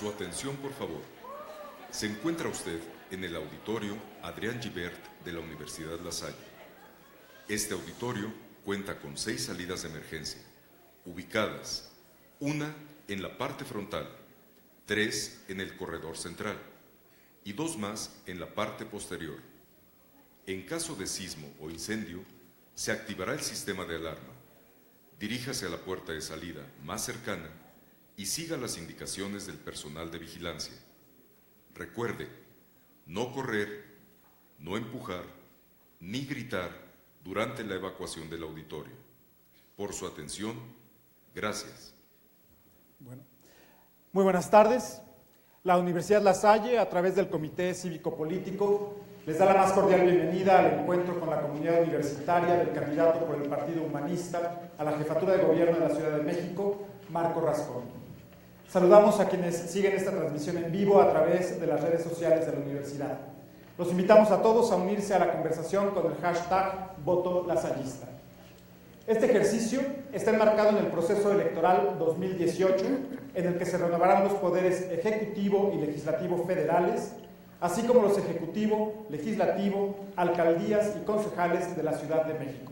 Su atención, por favor. Se encuentra usted en el auditorio Adrián Gibert de la Universidad La Salle. Este auditorio cuenta con 6 salidas de emergencia, ubicadas, una en la parte frontal, 3 en el corredor central y 2 más en la parte posterior. En caso de sismo o incendio, se activará el sistema de alarma. Diríjase a la puerta de salida más cercana y siga las indicaciones del personal de vigilancia. Recuerde, no correr, no empujar, ni gritar durante la evacuación del auditorio. Por su atención, gracias. Bueno, muy buenas tardes. La Universidad La Salle, a través del Comité Cívico-Político, les da la más cordial bienvenida al encuentro con la comunidad universitaria del candidato por el Partido Humanista a la jefatura de gobierno de la Ciudad de México, Marco Rascón. Saludamos a quienes siguen esta transmisión en vivo a través de las redes sociales de la universidad. Los invitamos a todos a unirse a la conversación con el hashtag #VotoLasallista. Este ejercicio está enmarcado en el proceso electoral 2018, en el que se renovarán los poderes ejecutivo y legislativo federales, así como los ejecutivo, legislativo, alcaldías y concejales de la Ciudad de México.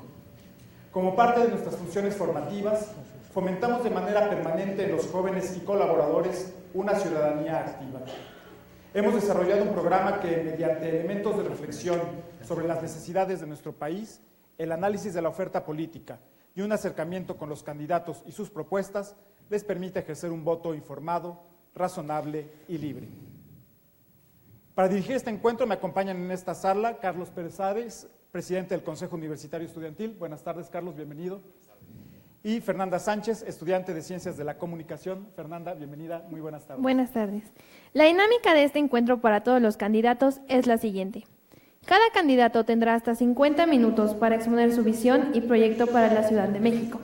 Como parte de nuestras funciones formativas, fomentamos de manera permanente en los jóvenes y colaboradores una ciudadanía activa. Hemos desarrollado un programa que, mediante elementos de reflexión sobre las necesidades de nuestro país, el análisis de la oferta política y un acercamiento con los candidatos y sus propuestas, les permite ejercer un voto informado, razonable y libre. Para dirigir este encuentro me acompañan en esta sala Carlos Pérez Ares, presidente del Consejo Universitario Estudiantil. Buenas tardes, Carlos, bienvenido. Y Fernanda Sánchez, estudiante de Ciencias de la Comunicación. Fernanda, bienvenida, muy buenas tardes. Buenas tardes. La dinámica de este encuentro para todos los candidatos es la siguiente. Cada candidato tendrá hasta 50 minutos para exponer su visión y proyecto para la Ciudad de México.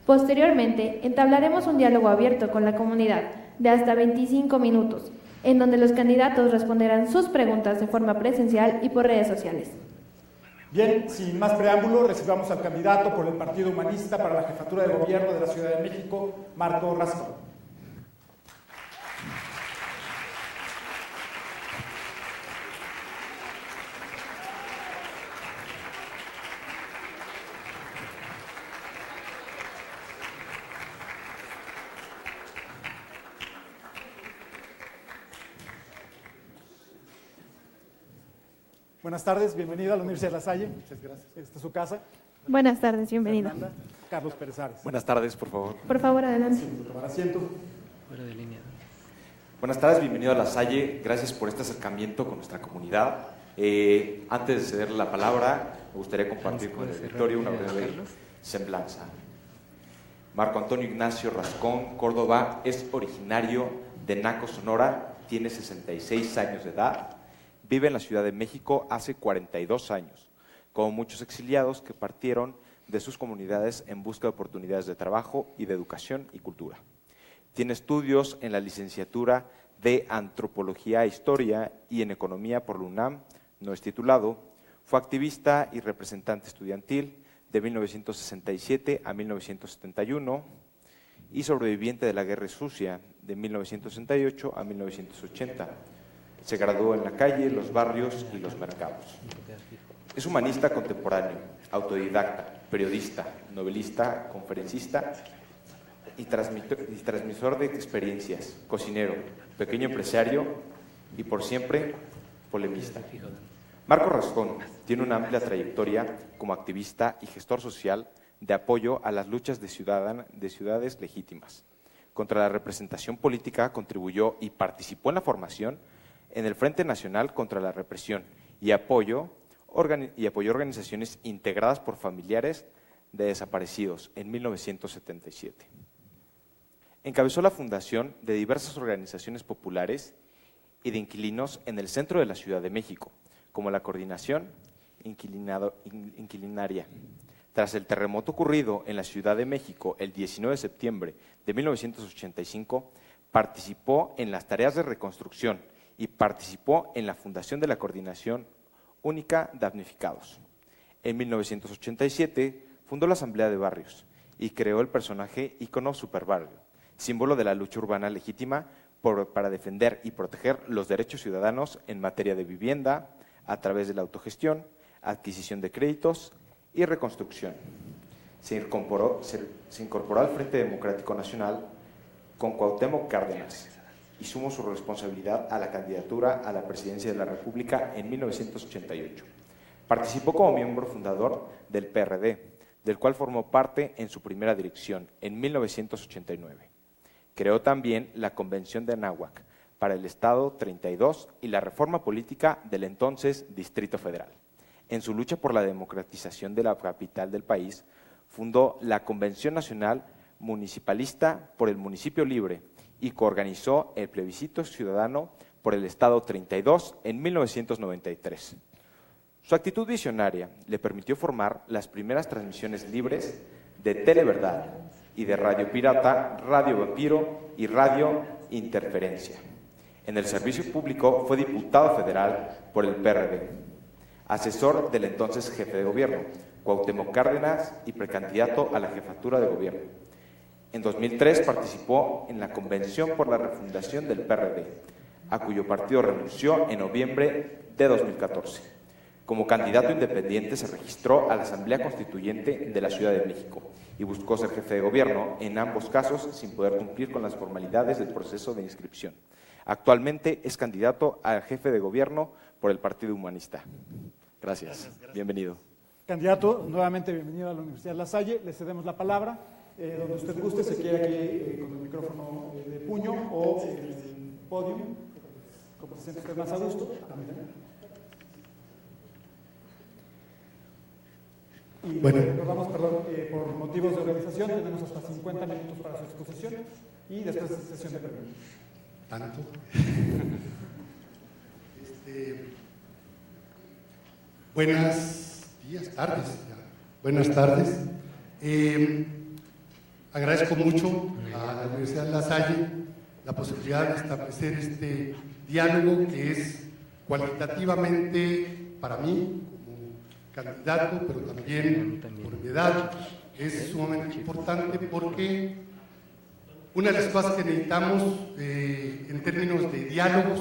Posteriormente, entablaremos un diálogo abierto con la comunidad de hasta 25 minutos, en donde los candidatos responderán sus preguntas de forma presencial y por redes sociales. Bien, sin más preámbulo, recibamos al candidato por el Partido Humanista para la jefatura de gobierno de la Ciudad de México, Marco Rascón. Buenas tardes, bienvenido a la Universidad de La Salle. Muchas gracias. Esta es su casa. Buenas tardes, bienvenido. Fernanda, Carlos Pérez Ares. Buenas tardes, por favor. Por favor, adelante. Sí, tomar asiento. Fuera de línea. Buenas tardes, bienvenido a La Salle. Gracias por este acercamiento con nuestra comunidad. Antes de ceder la palabra, me gustaría compartir con el auditorio una breve semblanza. Marco Antonio Ignacio Rascón Córdoba es originario de Naco, Sonora, tiene 66 años de edad. Vive en la Ciudad de México hace 42 años, como muchos exiliados que partieron de sus comunidades en busca de oportunidades de trabajo y de educación y cultura. Tiene estudios en la licenciatura de Antropología e Historia y en Economía por la UNAM, no es titulado. Fue activista y representante estudiantil de 1967 a 1971 y sobreviviente de la Guerra Sucia de 1968 a 1980. Se graduó en la calle, los barrios y los mercados. Es humanista contemporáneo, autodidacta, periodista, novelista, conferencista y transmisor de experiencias, cocinero, pequeño empresario y por siempre polemista. Marco Rascón tiene una amplia trayectoria como activista y gestor social de apoyo a las luchas de ciudades legítimas. Contra la representación política contribuyó y participó en la formación en el Frente Nacional contra la Represión y apoyó organizaciones integradas por familiares de desaparecidos en 1977. Encabezó la fundación de diversas organizaciones populares y de inquilinos en el centro de la Ciudad de México, como la Coordinación Inquilinaria. Tras el terremoto ocurrido en la Ciudad de México el 19 de septiembre de 1985, participó en las tareas de reconstrucción y participó en la fundación de la Coordinación Única Damnificados. En 1987 fundó la Asamblea de Barrios y creó el personaje ícono Superbarrio, símbolo de la lucha urbana legítima para defender y proteger los derechos ciudadanos en materia de vivienda, a través de la autogestión, adquisición de créditos y reconstrucción. Se incorporó al Frente Democrático Nacional con Cuauhtémoc Cárdenas y sumó su responsabilidad a la candidatura a la presidencia de la República en 1988. Participó como miembro fundador del PRD, del cual formó parte en su primera dirección, en 1989. Creó también la Convención de Anáhuac para el Estado 32 y la reforma política del entonces Distrito Federal. En su lucha por la democratización de la capital del país, fundó la Convención Nacional Municipalista por el Municipio Libre y coorganizó el plebiscito ciudadano por el Estado 32 en 1993. Su actitud visionaria le permitió formar las primeras transmisiones libres de Televerdad y de Radio Pirata, Radio Vampiro y Radio Interferencia. En el servicio público fue diputado federal por el PRD, asesor del entonces jefe de gobierno, Cuauhtémoc Cárdenas, y precandidato a la jefatura de gobierno. En 2003 participó en la Convención por la Refundación del PRD, a cuyo partido renunció en noviembre de 2014. Como candidato independiente se registró a la Asamblea Constituyente de la Ciudad de México y buscó ser jefe de gobierno, en ambos casos sin poder cumplir con las formalidades del proceso de inscripción. Actualmente es candidato a jefe de gobierno por el Partido Humanista. Gracias. Bienvenido. Candidato, nuevamente bienvenido a la Universidad La Salle. Le cedemos la palabra. Donde usted guste, se quiere aquí con el micrófono de puño o en el podio, como se siente usted más a gusto. Y bueno, recordamos, por motivos de organización, tenemos hasta 50 minutos para su exposición y después sesión de preguntas. Tanto. Buenas tardes. Buenas tardes. Agradezco mucho a la Universidad La Salle la posibilidad de establecer este diálogo que es cualitativamente para mí, candidato, pero también por mi edad, es sumamente importante porque una de las cosas que necesitamos en términos de diálogos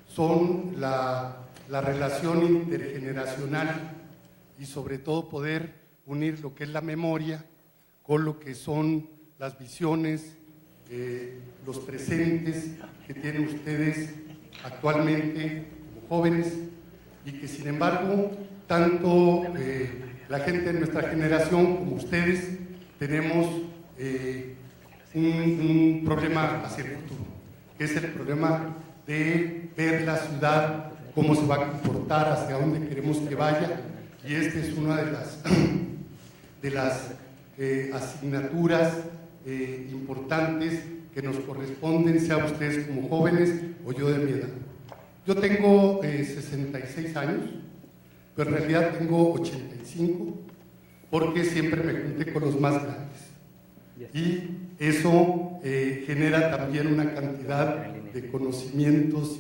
son la relación intergeneracional y sobre todo poder unir lo que es la memoria con lo que son las visiones, los presentes que tienen ustedes actualmente como jóvenes y que sin embargo tanto la gente de nuestra generación como ustedes tenemos un problema hacia el futuro, que es el problema de ver la ciudad, cómo se va a comportar, hacia dónde queremos que vaya, y esta es una de las asignaturas importantes que nos corresponden, sea ustedes como jóvenes o yo de mi edad. Yo tengo 66 años, pero en realidad tengo 85, porque siempre me junté con los más grandes. Y eso genera también una cantidad de conocimientos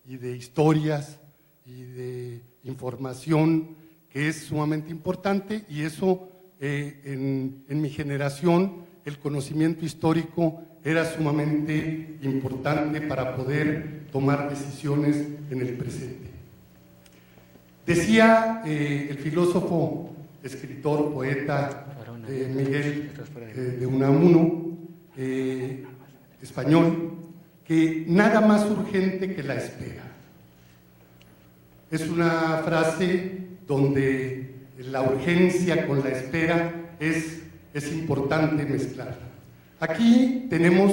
y de historias y de información que es sumamente importante, y eso en mi generación el conocimiento histórico era sumamente importante para poder tomar decisiones en el presente. Decía el filósofo, escritor, poeta Miguel de Unamuno, español, que nada más urgente que la espera. Es una frase donde la urgencia con la espera es importante mezclarla. Aquí tenemos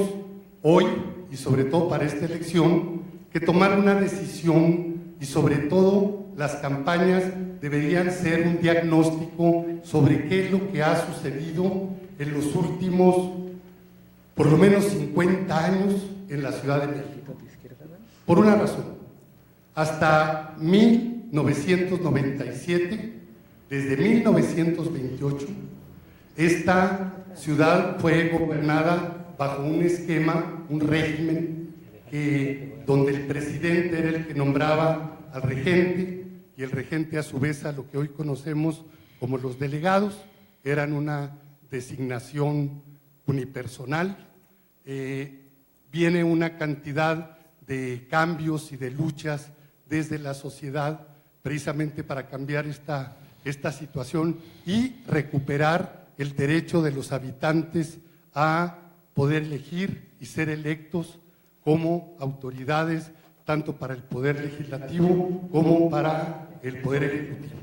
hoy, y sobre todo para esta elección, que tomar una decisión, y sobre todo las campañas deberían ser un diagnóstico sobre qué es lo que ha sucedido en los últimos, por lo menos 50 años en la Ciudad de México. Por una razón, hasta 1997, desde 1928, esta ciudad fue gobernada bajo un esquema, un régimen, donde el presidente era el que nombraba al regente, y el regente a su vez a lo que hoy conocemos como los delegados, eran una designación unipersonal. viene una cantidad de cambios y de luchas desde la sociedad precisamente para cambiar esta situación y recuperar el derecho de los habitantes a poder elegir y ser electos como autoridades, tanto para el Poder Legislativo como para el Poder Ejecutivo.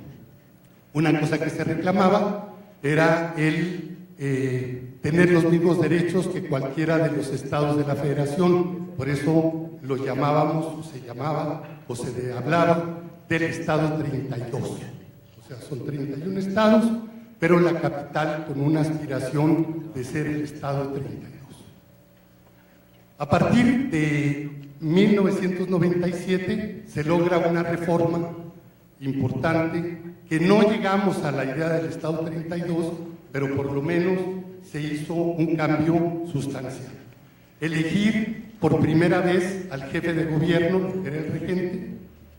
Una cosa que se reclamaba era el tener los mismos derechos que cualquiera de los estados de la Federación, por eso lo llamábamos, o se llamaba, o se hablaba del Estado 32. O sea, son 31 estados, pero la capital con una aspiración de ser el Estado 32. A partir de 1997 se logra una reforma importante que no llegamos a la idea del Estado 32, pero por lo menos se hizo un cambio sustancial. Elegir por primera vez al jefe de gobierno, que era el regente,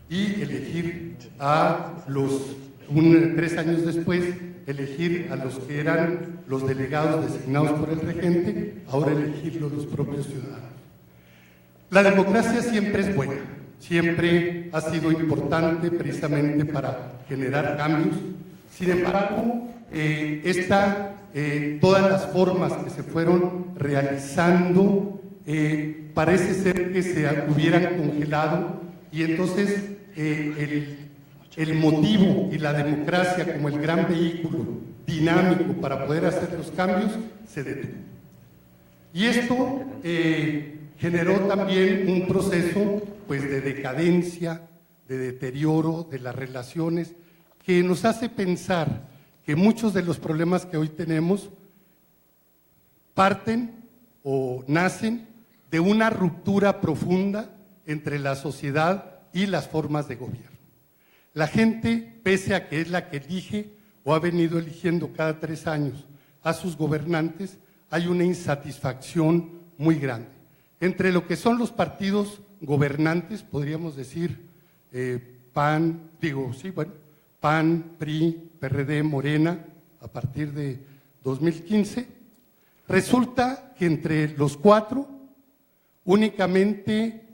y elegir a 3 años después, elegir a los que eran los delegados designados por el regente, ahora elegirlos los propios ciudadanos. La democracia siempre es buena, siempre ha sido importante precisamente para generar cambios. Sin embargo, todas las formas que se fueron realizando parece ser que se hubieran congelado y entonces el motivo y la democracia como el gran vehículo dinámico para poder hacer los cambios se detuvo. Y esto generó también un proceso pues, de decadencia, de deterioro de las relaciones, que nos hace pensar que muchos de los problemas que hoy tenemos parten o nacen de una ruptura profunda entre la sociedad y las formas de gobierno. La gente, pese a que es la que elige o ha venido eligiendo cada 3 años a sus gobernantes, hay una insatisfacción muy grande. Entre lo que son los partidos gobernantes, podríamos decir PAN, PRI, PRD, Morena, a partir de 2015, resulta que entre los 4 únicamente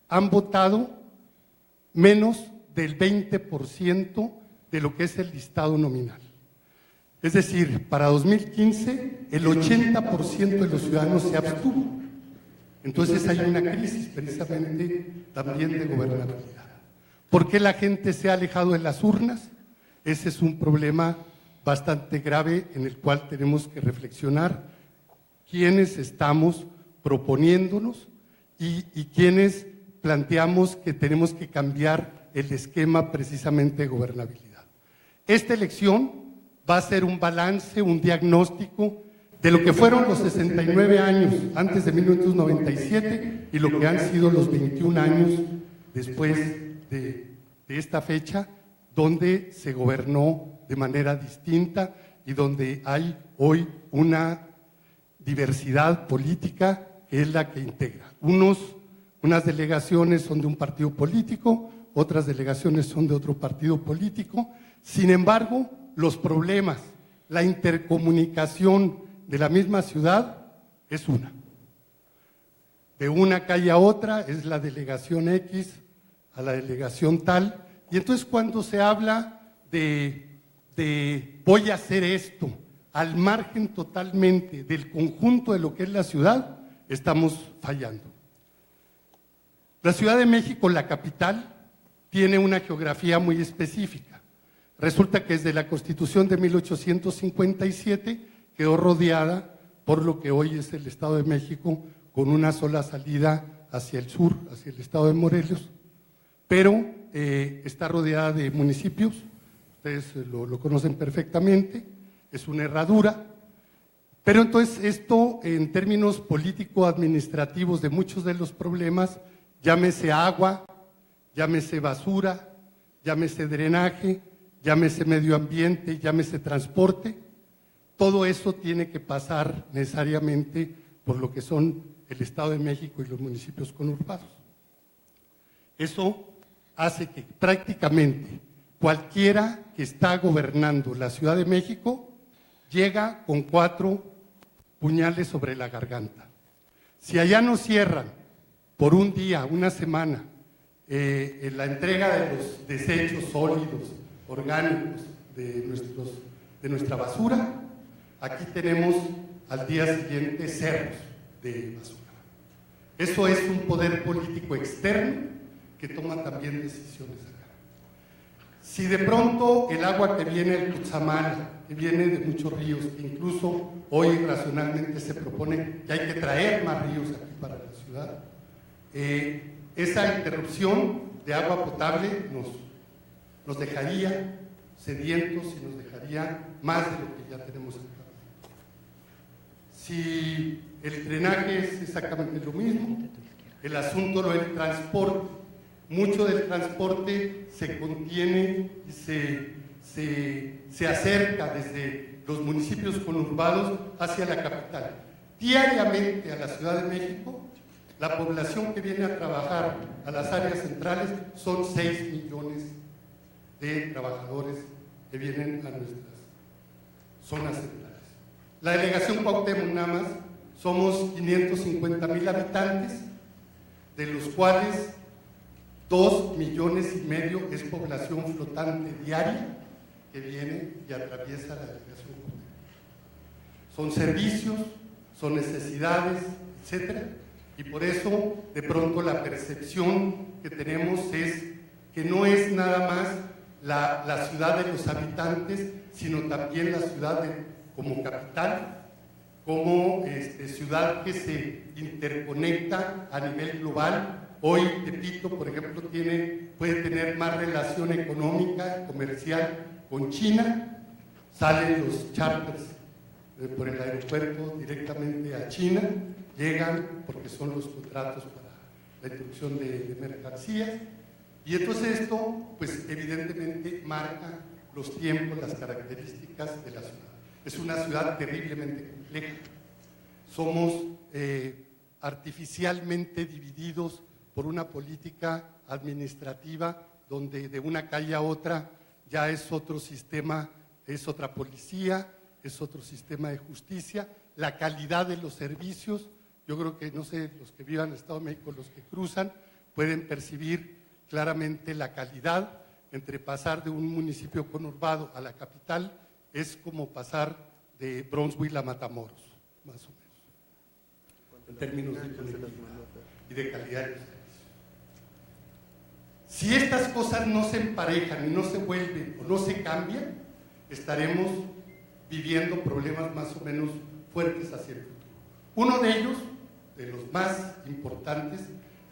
han votado menos del 20% de lo que es el listado nominal. Es decir, para 2015 el 80% de los ciudadanos se abstuvo. Entonces hay una crisis precisamente también de gobernabilidad. ¿Por qué la gente se ha alejado de las urnas? Ese es un problema bastante grave en el cual tenemos que reflexionar quiénes estamos proponiéndonos y quiénes planteamos que tenemos que cambiar el esquema precisamente de gobernabilidad. Esta elección va a ser un balance, un diagnóstico de lo que fueron los 69 años antes de 1997 y lo que han sido los 21 años después de esta fecha, donde se gobernó de manera distinta y donde hay hoy una diversidad política que es la que integra. Unas delegaciones son de un partido político, otras delegaciones son de otro partido político. Sin embargo, los problemas, la intercomunicación de la misma ciudad es una. De una calle a otra es la delegación X a la delegación tal. Y entonces cuando se habla de voy a hacer esto al margen totalmente del conjunto de lo que es la ciudad, estamos fallando. La Ciudad de México, la capital, tiene una geografía muy específica. Resulta que desde la Constitución de 1857 quedó rodeada por lo que hoy es el Estado de México, con una sola salida hacia el sur, hacia el Estado de Morelos, pero está rodeada de municipios, ustedes lo conocen perfectamente, es una herradura, pero entonces esto en términos político-administrativos de muchos de los problemas, llámese agua, llámese basura, llámese drenaje, llámese medio ambiente, llámese transporte, todo eso tiene que pasar necesariamente por lo que son el Estado de México y los municipios conurbados. Eso hace que prácticamente cualquiera que está gobernando la Ciudad de México llega con 4 puñales sobre la garganta. Si allá nos cierran por un día, una semana, en la entrega de los desechos sólidos, orgánicos de nuestra basura, aquí tenemos al día siguiente cerros de basura. Eso es un poder político externo que toma también decisiones acá. Si de pronto el agua que viene del Cutzamala, que viene de muchos ríos, que incluso hoy racionalmente se propone que hay que traer más ríos aquí para la ciudad, esa interrupción de agua potable nos dejaría sedientos y nos dejaría más de lo que ya tenemos acá. Si el drenaje es exactamente lo mismo, el asunto del transporte, mucho del transporte se contiene y se acerca desde los municipios conurbados hacia la capital. Diariamente a la Ciudad de México, la población que viene a trabajar a las áreas centrales son 6 millones de trabajadores que vienen a nuestras zonas centrales. La delegación Cuauhtémoc nada más somos 550,000 habitantes, de los cuales 2,5 millones es población flotante diaria que viene y atraviesa la delegación Cuauhtémoc. Son servicios, son necesidades, etcétera, y por eso de pronto la percepción que tenemos es que no es nada más la ciudad de los habitantes, sino también la ciudad como capital, como ciudad que se interconecta a nivel global. Hoy Tepito, por ejemplo, puede tener más relación económica, comercial con China. Salen los charters por el aeropuerto directamente a China, llegan porque son los contratos para la introducción de mercancías. Y entonces esto, pues evidentemente marca los tiempos, las características de la ciudad. Es una ciudad terriblemente compleja. Somos artificialmente divididos por una política administrativa donde de una calle a otra ya es otro sistema, es otra policía, es otro sistema de justicia. La calidad de los servicios, yo creo que, no sé, los que vivan en el Estado de México, los que cruzan, pueden percibir claramente la calidad entre pasar de un municipio conurbado a la capital. Es como pasar de Bronzeville a Matamoros, más o menos, en términos de conectividad y de calidad de servicio. Si estas cosas no se emparejan y no se vuelven o no se cambian, estaremos viviendo problemas más o menos fuertes hacia el futuro. Uno de ellos, de los más importantes,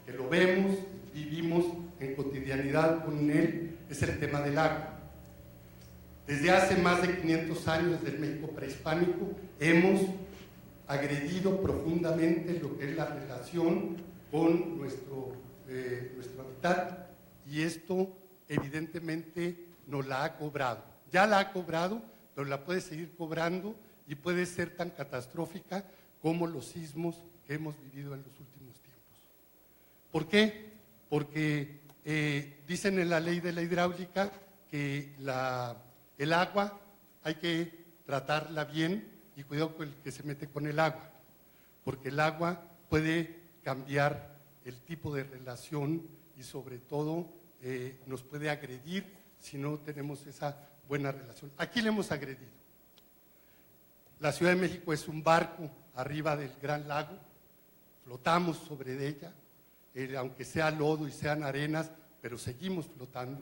que lo vemos, vivimos en cotidianidad con él, es el tema del agua. Desde hace más de 500 años del México prehispánico hemos agredido profundamente lo que es la relación con nuestro hábitat, y esto evidentemente nos la ha cobrado. Ya la ha cobrado, pero la puede seguir cobrando y puede ser tan catastrófica como los sismos que hemos vivido en los últimos tiempos. ¿Por qué? Porque dicen en la ley de la hidráulica que el agua hay que tratarla bien, y cuidado con el que se mete con el agua, porque el agua puede cambiar el tipo de relación y sobre todo nos puede agredir si no tenemos esa buena relación. Aquí le hemos agredido. La Ciudad de México es un barco arriba del Gran Lago, flotamos sobre ella, aunque sea lodo y sean arenas, pero seguimos flotando.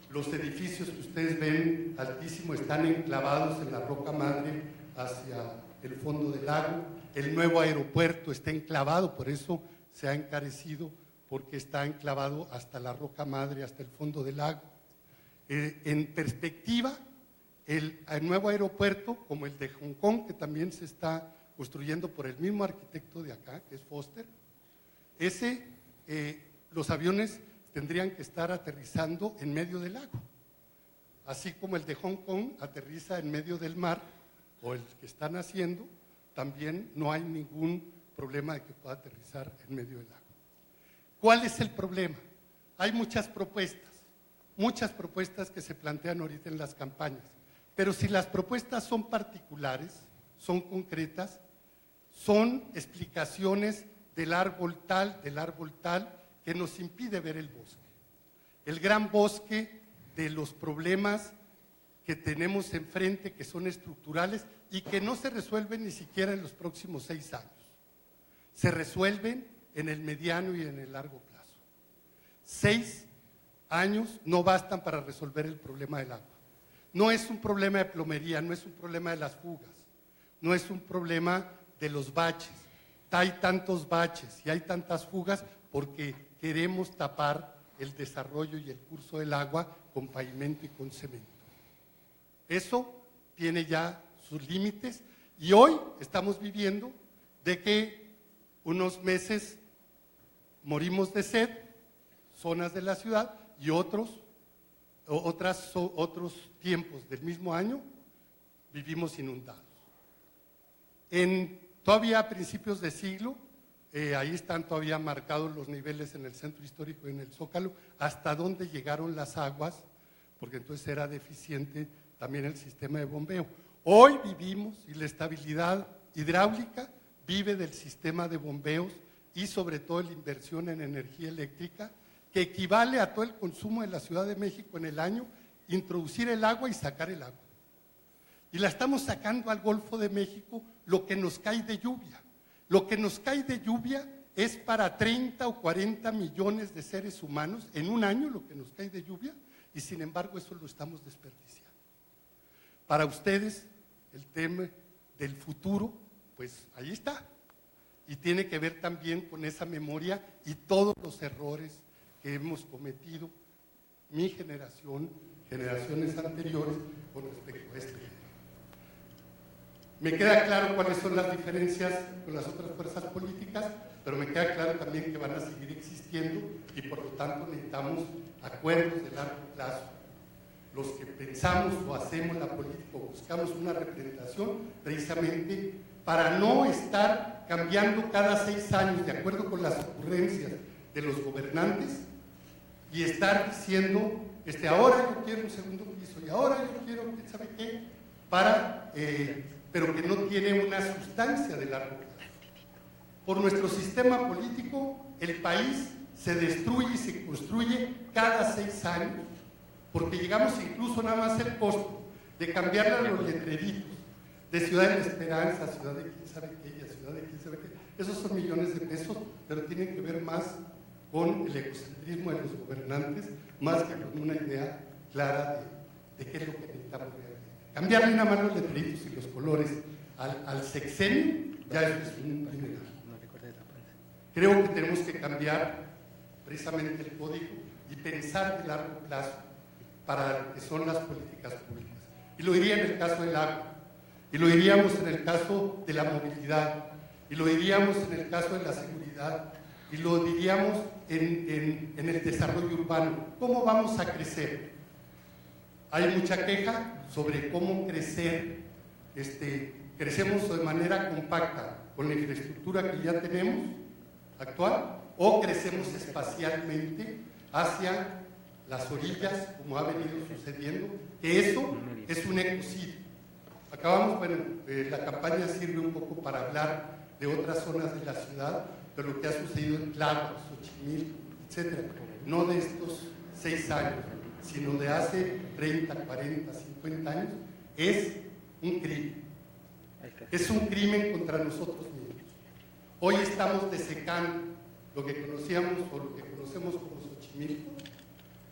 Los edificios que ustedes ven altísimos están enclavados en la roca madre hacia el fondo del lago. El nuevo aeropuerto está enclavado, por eso se ha encarecido, porque está enclavado hasta la roca madre, hasta el fondo del lago. En perspectiva, el nuevo aeropuerto, como el de Hong Kong, que también se está construyendo por el mismo arquitecto de acá, que es Foster, los aviones tendrían que estar aterrizando en medio del lago. Así como el de Hong Kong aterriza en medio del mar, o el que están haciendo, también no hay ningún problema de que pueda aterrizar en medio del lago. ¿Cuál es el problema? Hay muchas propuestas que se plantean ahorita en las campañas, pero si las propuestas son particulares, son concretas, son explicaciones del árbol tal, que nos impide ver el bosque. El gran bosque de los problemas que tenemos enfrente, que son estructurales y que no se resuelven ni siquiera en los próximos 6 años. Se resuelven en el mediano y en el largo plazo. 6 años no bastan para resolver el problema del agua. No es un problema de plomería, no es un problema de las fugas, no es un problema de los baches. Hay tantos baches y hay tantas fugas porque queremos tapar el desarrollo y el curso del agua con pavimento y con cemento. Eso tiene ya sus límites y hoy estamos viviendo de que unos meses morimos de sed, zonas de la ciudad, y otros tiempos del mismo año vivimos inundados. Todavía a principios de siglo, ahí están todavía marcados los niveles en el centro histórico y en el Zócalo, hasta dónde llegaron las aguas, porque entonces era deficiente también el sistema de bombeo. Hoy vivimos, y la estabilidad hidráulica vive del sistema de bombeos y sobre todo la inversión en energía eléctrica, que equivale a todo el consumo de la Ciudad de México en el año, introducir el agua y sacar el agua. Y la estamos sacando al Golfo de México lo que nos cae de lluvia. Lo que nos cae de lluvia es para 30 o 40 millones de seres humanos en un año, lo que nos cae de lluvia, y sin embargo eso lo estamos desperdiciando. Para ustedes, el tema del futuro, pues ahí está. Y tiene que ver también con esa memoria y todos los errores que hemos cometido, mi generación, generaciones anteriores, con respecto a este tema. Me queda claro cuáles son las diferencias con las otras fuerzas políticas, pero me queda claro también que van a seguir existiendo y por lo tanto necesitamos acuerdos de largo plazo. Los que pensamos o hacemos la política o buscamos una representación precisamente para no estar cambiando cada 6 años de acuerdo con las ocurrencias de los gobernantes y estar diciendo, ahora yo quiero un segundo piso y ahora yo quiero, ¿sabe qué? Pero que no tiene una sustancia de largo plazo. Por nuestro sistema político, el país se destruye y se construye cada 6 años, porque llegamos incluso nada más el costo de cambiarle a los letreritos de Ciudad de la Esperanza, Ciudad de quién sabe qué, Ciudad de quién sabe qué. Esos son millones de pesos, pero tienen que ver más con el egocentrismo de los gobernantes, más que con una idea clara de qué es lo que necesitamos realmente. Cambiarle nada más los letreritos y los colores al sexenio, ya eso es un dineral. Creo que tenemos que cambiar precisamente el código y pensar de largo plazo para lo que son las políticas públicas. Y lo diría en el caso del agua, y lo diríamos en el caso de la movilidad, y lo diríamos en el caso de la seguridad, y lo diríamos en el desarrollo urbano. ¿Cómo vamos a crecer? Hay mucha queja sobre cómo crecer. Crecemos de manera compacta con la infraestructura que ya tenemos actual, o crecemos espacialmente hacia las orillas, como ha venido sucediendo, que eso es un ecocidio. La campaña sirve un poco para hablar de otras zonas de la ciudad, pero lo que ha sucedido en Tláhuac, Xochimilco, etc., no de estos 6 años, sino de hace 30, 40, 50 años, es un crimen. Es un crimen contra nosotros mismos. Hoy estamos desecando lo que conocíamos o lo que conocemos como Xochimilco,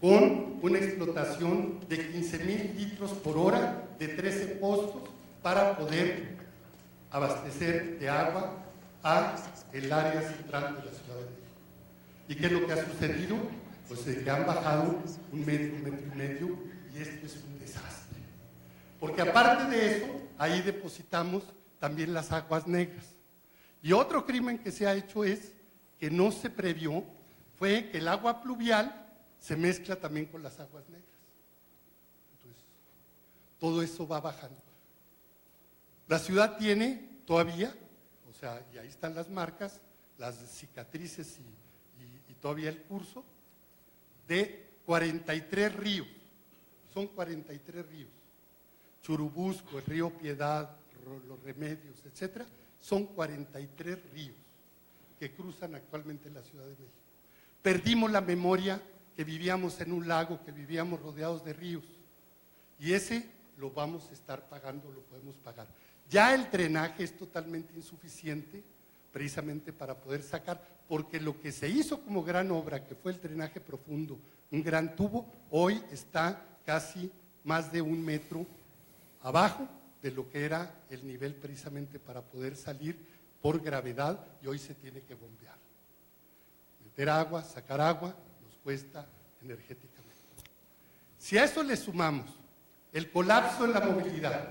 con una explotación de 15,000 litros por hora de 13 pozos para poder abastecer de agua a el área central de la Ciudad de México. ¿Y qué es lo que ha sucedido? Pues que han bajado 1 metro, 1,5 metros, y esto es un desastre. Porque aparte de eso, ahí depositamos también las aguas negras. Y otro crimen que se ha hecho es que no se previó, fue que el agua pluvial se mezcla también con las aguas negras. Entonces, todo eso va bajando. La ciudad tiene todavía, y ahí están las marcas, las cicatrices y todavía el curso, de 43 ríos. Son 43 ríos. Churubusco, el río Piedad, los Remedios, etcétera, son 43 ríos que cruzan actualmente la Ciudad de México. Perdimos la memoria que vivíamos en un lago, que vivíamos rodeados de ríos, y ese lo vamos a estar pagando, lo podemos pagar. Ya el drenaje es totalmente insuficiente, precisamente para poder sacar, porque lo que se hizo como gran obra, que fue el drenaje profundo, un gran tubo, hoy está casi más de 1 metro abajo de lo que era el nivel precisamente para poder salir por gravedad, y hoy se tiene que bombear. Meter agua, sacar agua, nos cuesta energéticamente. Si a eso le sumamos el colapso en la movilidad,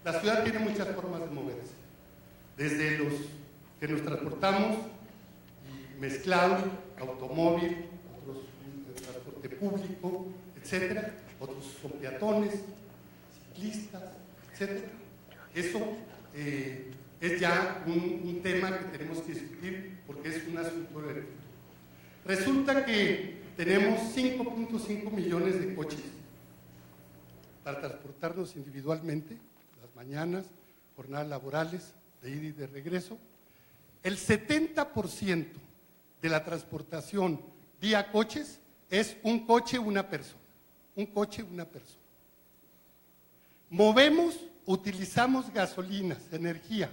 la ciudad tiene muchas formas de moverse, desde los que nos transportamos y mezclados, automóvil, otros transporte público, etcétera, otros son peatones, ciclistas, etcétera. Eso es ya un tema que tenemos que discutir porque es un asunto del futuro. Resulta que tenemos 5.5 millones de coches para transportarnos individualmente, las mañanas, jornadas laborales, de ida y de regreso. El 70% de la transportación vía coches es un coche, una persona. Un coche, una persona. Utilizamos gasolinas, energía,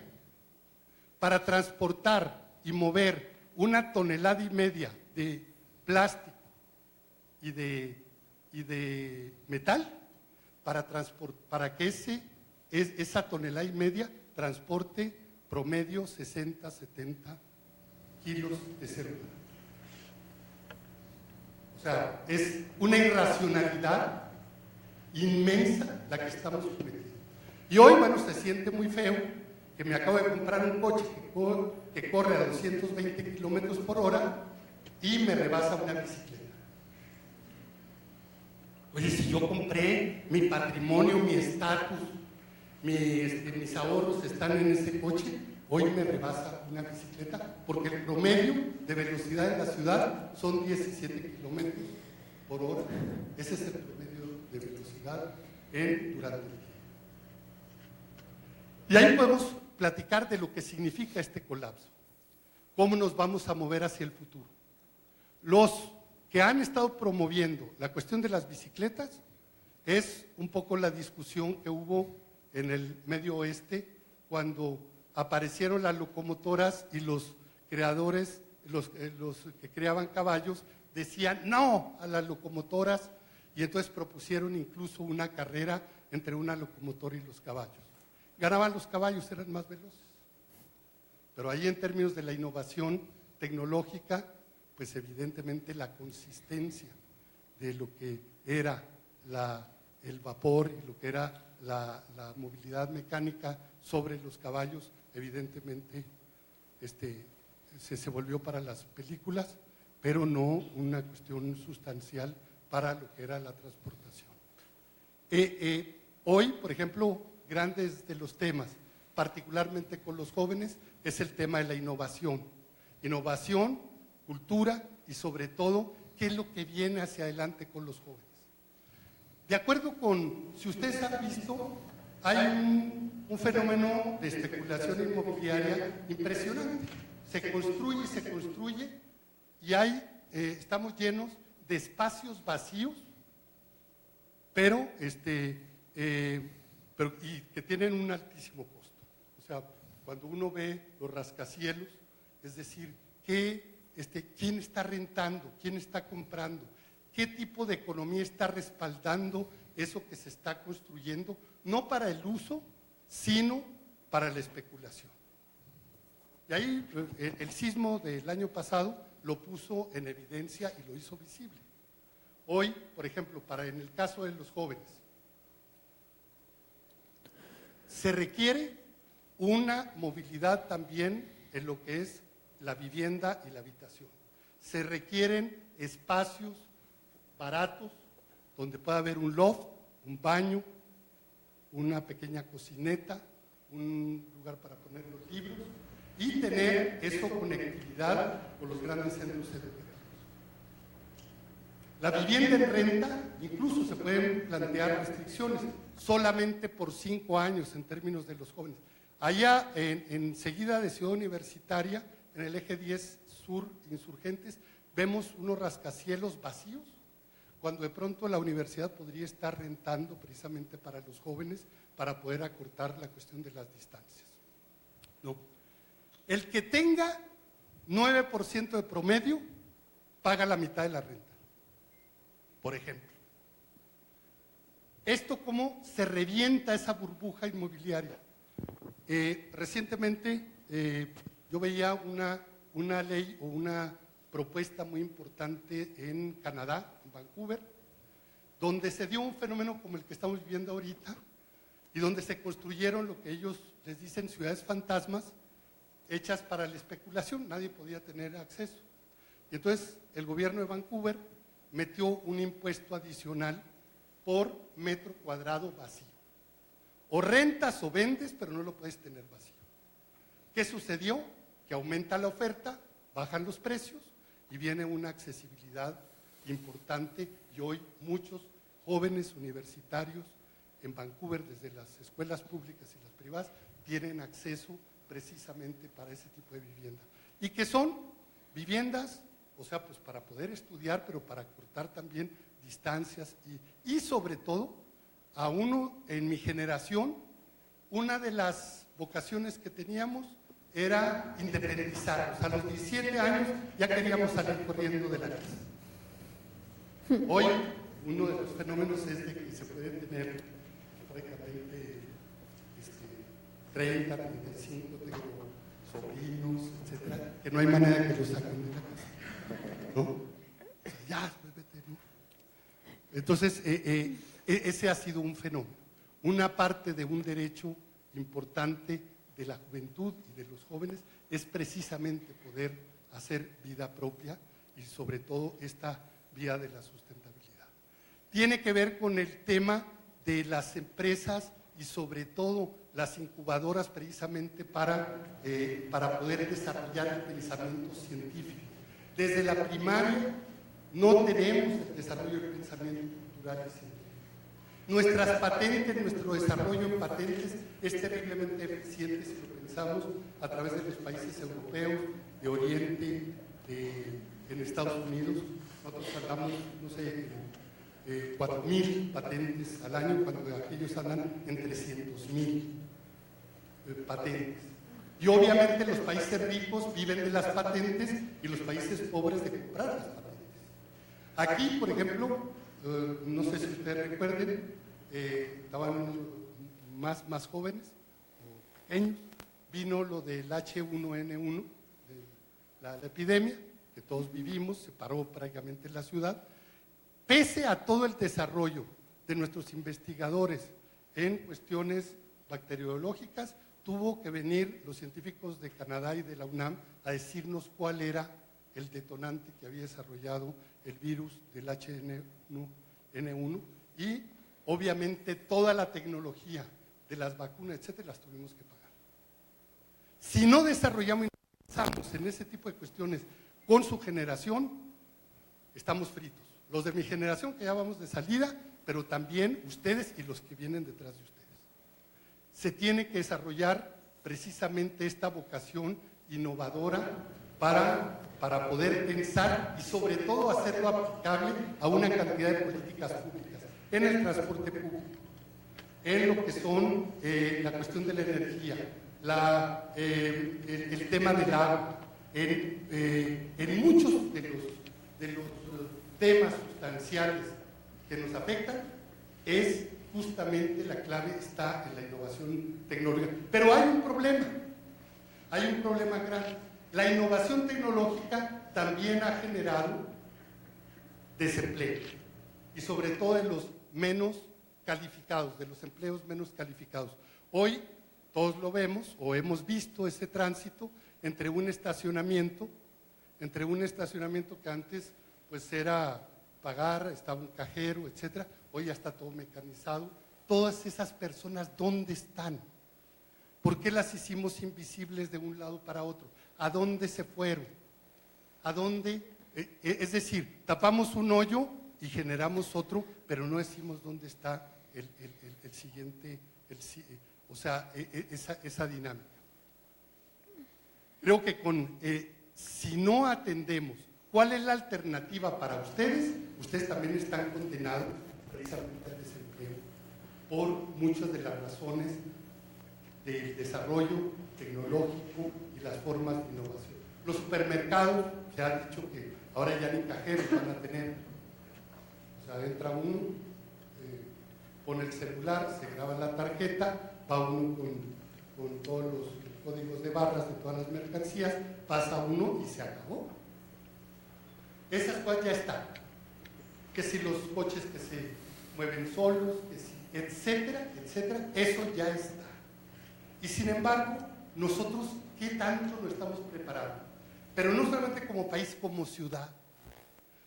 para transportar y mover 1,5 toneladas de plástico y de metal para que esa 1,5 toneladas transporte promedio 60, 70 kilos de ser humano. O sea, es una irracionalidad inmensa la que estamos cometiendo. Y hoy, bueno, se siente muy feo que me acabo de comprar un coche que corre a 220 kilómetros por hora y me rebasa una bicicleta. Oye, si yo compré mi patrimonio, mi estatus, mis ahorros están en ese coche, hoy me rebasa una bicicleta, porque el promedio de velocidad en la ciudad son 17 kilómetros por hora. Ese es el promedio de velocidad durante el día. Y ahí podemos platicar de lo que significa este colapso, cómo nos vamos a mover hacia el futuro. Los que han estado promoviendo la cuestión de las bicicletas es un poco la discusión que hubo en el Medio Oeste cuando aparecieron las locomotoras y los creadores, los que creaban caballos, decían no a las locomotoras y entonces propusieron incluso una carrera entre una locomotora y los caballos. Ganaban los caballos, eran más veloces. Pero ahí en términos de la innovación tecnológica, pues evidentemente la consistencia de lo que era el vapor y lo que era la movilidad mecánica sobre los caballos, evidentemente se volvió para las películas, pero no una cuestión sustancial para lo que era la transportación. Hoy, por ejemplo, grandes de los temas, particularmente con los jóvenes, es el tema de la innovación. Innovación, cultura y sobre todo, qué es lo que viene hacia adelante con los jóvenes. De acuerdo con, si ustedes han visto, hay un fenómeno de especulación inmobiliaria impresionante. Se construye y estamos llenos de espacios vacíos, pero y que tienen un altísimo costo. O sea, cuando uno ve los rascacielos, es decir, ¿quién está rentando? ¿Quién está comprando? ¿Qué tipo de economía está respaldando eso que se está construyendo? No para el uso, sino para la especulación. Y ahí el sismo del año pasado lo puso en evidencia y lo hizo visible. Hoy, por ejemplo, en el caso de los jóvenes, se requiere una movilidad también en lo que es la vivienda y la habitación. Se requieren espacios baratos donde pueda haber un loft, un baño, una pequeña cocineta, un lugar para poner los libros y tener conectividad con los grandes centros educativos. La vivienda en renta, incluso se pueden plantear restricciones, solamente por 5 años en términos de los jóvenes. Allá enseguida de Ciudad Universitaria, en el eje 10 sur, Insurgentes, vemos unos rascacielos vacíos, cuando de pronto la universidad podría estar rentando precisamente para los jóvenes para poder acortar la cuestión de las distancias. No. El que tenga 9% de promedio paga la mitad de la renta, por ejemplo. Esto cómo se revienta esa burbuja inmobiliaria. Recientemente yo veía una ley o una propuesta muy importante en Canadá, en Vancouver, donde se dio un fenómeno como el que estamos viviendo ahorita y donde se construyeron lo que ellos les dicen ciudades fantasmas hechas para la especulación, nadie podía tener acceso. Y entonces el gobierno de Vancouver metió un impuesto adicional por metro cuadrado vacío. O rentas o vendes, pero no lo puedes tener vacío. ¿Qué sucedió? Que aumenta la oferta, bajan los precios y viene una accesibilidad importante y hoy muchos jóvenes universitarios en Vancouver, desde las escuelas públicas y las privadas, tienen acceso precisamente para ese tipo de vivienda. Y que son viviendas, o sea, pues para poder estudiar, pero para cortar también distancias y sobre todo, a uno en mi generación, una de las vocaciones que teníamos era independizarnos. A los 17 años ya queríamos salir corriendo de la casa. Hoy, uno de los fenómenos es de que se puede tener prácticamente 30, 35, tengo sobrinos, etcétera, que no hay manera que los saquen de la casa. ¿No? Ya, vete, ¿no? Entonces, ese ha sido un fenómeno, una parte de un derecho importante de la juventud y de los jóvenes es precisamente poder hacer vida propia y sobre todo esta vía de la sustentabilidad. Tiene que ver con el tema de las empresas y sobre todo las incubadoras precisamente para poder desarrollar el pensamiento científico. Desde la primaria no tenemos el desarrollo del pensamiento cultural y científico. Nuestras patentes, nuestro desarrollo en patentes es terriblemente eficiente si lo pensamos a través de los países europeos, de Oriente, en Estados Unidos. Nosotros hablamos, no sé, 4.000 patentes al año, cuando aquellos andan en 300.000 patentes. Y obviamente los países ricos viven de las patentes y los países pobres de comprar las patentes. Aquí, por ejemplo, no sé si ustedes recuerden, estaban más jóvenes o pequeños, vino lo del H1N1, la epidemia, que todos vivimos, se paró prácticamente en la ciudad. Pese a todo el desarrollo de nuestros investigadores en cuestiones bacteriológicas, tuvo que venir los científicos de Canadá y de la UNAM a decirnos cuál era el detonante que había desarrollado el virus del H1N1 y obviamente toda la tecnología de las vacunas, etcétera, las tuvimos que pagar. Si no desarrollamos y pensamos en ese tipo de cuestiones con su generación, estamos fritos. Los de mi generación que ya vamos de salida, pero también ustedes y los que vienen detrás de ustedes. Se tiene que desarrollar precisamente esta vocación innovadora para poder pensar y sobre todo hacerlo aplicable a una cantidad de políticas públicas, en el transporte público, en lo que son la cuestión de la energía, el tema del agua, en muchos de los temas sustanciales que nos afectan, es justamente la clave está en la innovación tecnológica. Pero hay un problema grave. La innovación tecnológica también ha generado desempleo, y sobre todo de los menos calificados, de los empleos menos calificados. Hoy todos lo vemos o hemos visto ese tránsito entre un estacionamiento que antes pues era pagar, estaba un cajero, etcétera. Hoy ya está todo mecanizado. Todas esas personas, ¿dónde están? ¿Por qué las hicimos invisibles de un lado para otro? ¿A dónde se fueron? ¿A dónde? Es decir, tapamos un hoyo y generamos otro, pero no decimos dónde está el siguiente, o sea, esa dinámica. Creo que si no atendemos cuál es la alternativa para ustedes, ustedes también están condenados precisamente al desempleo por muchas de las razones del desarrollo tecnológico y las formas de innovación. Los supermercados, se ha dicho que ahora ya ni cajeros van a tener. O sea, entra uno, pone el celular, se graba la tarjeta, va uno con todos los códigos de barras de todas las mercancías, pasa uno y se acabó. Esas cosas ya están. Que si los coches que se mueven solos, que si, etcétera, etcétera, eso ya está. Y sin embargo, nosotros, ¿qué tanto lo estamos preparando? Pero no solamente como país, como ciudad.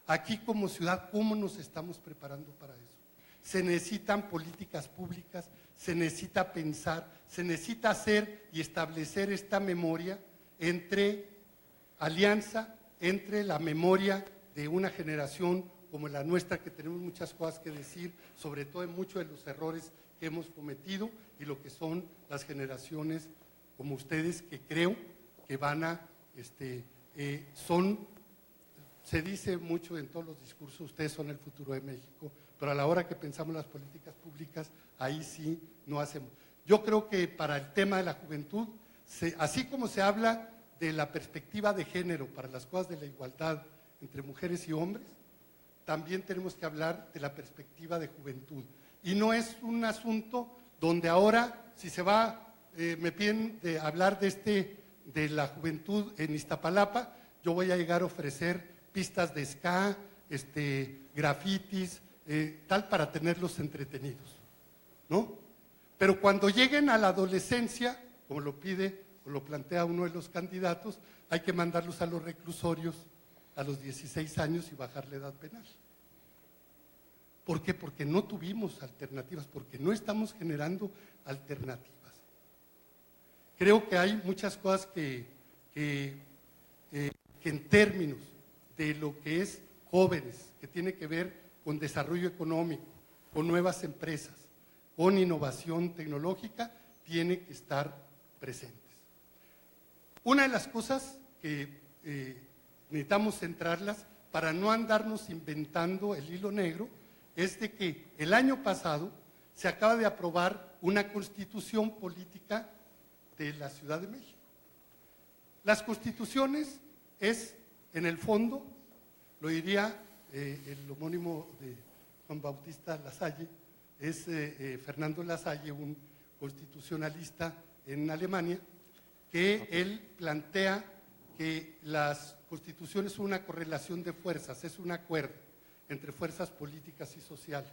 Aquí como ciudad, ¿cómo nos estamos preparando para eso? Se necesitan políticas públicas, se necesita pensar, se necesita hacer y establecer esta memoria alianza entre la memoria de una generación como la nuestra, que tenemos muchas cosas que decir, sobre todo en muchos de los errores que hemos cometido, y lo que son las generaciones como ustedes, que creo que van a, se dice mucho en todos los discursos, ustedes son el futuro de México, pero a la hora que pensamos las políticas públicas, ahí sí no hacemos. Yo creo que para el tema de la juventud, así como se habla de la perspectiva de género para las cosas de la igualdad entre mujeres y hombres, también tenemos que hablar de la perspectiva de juventud. Y no es un asunto donde ahora, si se va, me piden de hablar de la juventud en Iztapalapa, yo voy a llegar a ofrecer pistas de ska, grafitis, tal, para tenerlos entretenidos, ¿no? Pero cuando lleguen a la adolescencia, como lo pide o lo plantea uno de los candidatos, hay que mandarlos a los reclusorios a los 16 años y bajar la edad penal. ¿Por qué? Porque no tuvimos alternativas, porque no estamos generando alternativas. Creo que hay muchas cosas que en términos de lo que es jóvenes, que tiene que ver con desarrollo económico, con nuevas empresas, con innovación tecnológica, tiene que estar presentes. Una de las cosas que necesitamos centrarlas para no andarnos inventando el hilo negro es de que el año pasado se acaba de aprobar una constitución política de la Ciudad de México. Las constituciones es, en el fondo, lo diría el homónimo de Juan Bautista Lasalle, es Fernando Lasalle, un constitucionalista en Alemania, que él plantea que las constituciones son una correlación de fuerzas, es un acuerdo entre fuerzas políticas y sociales.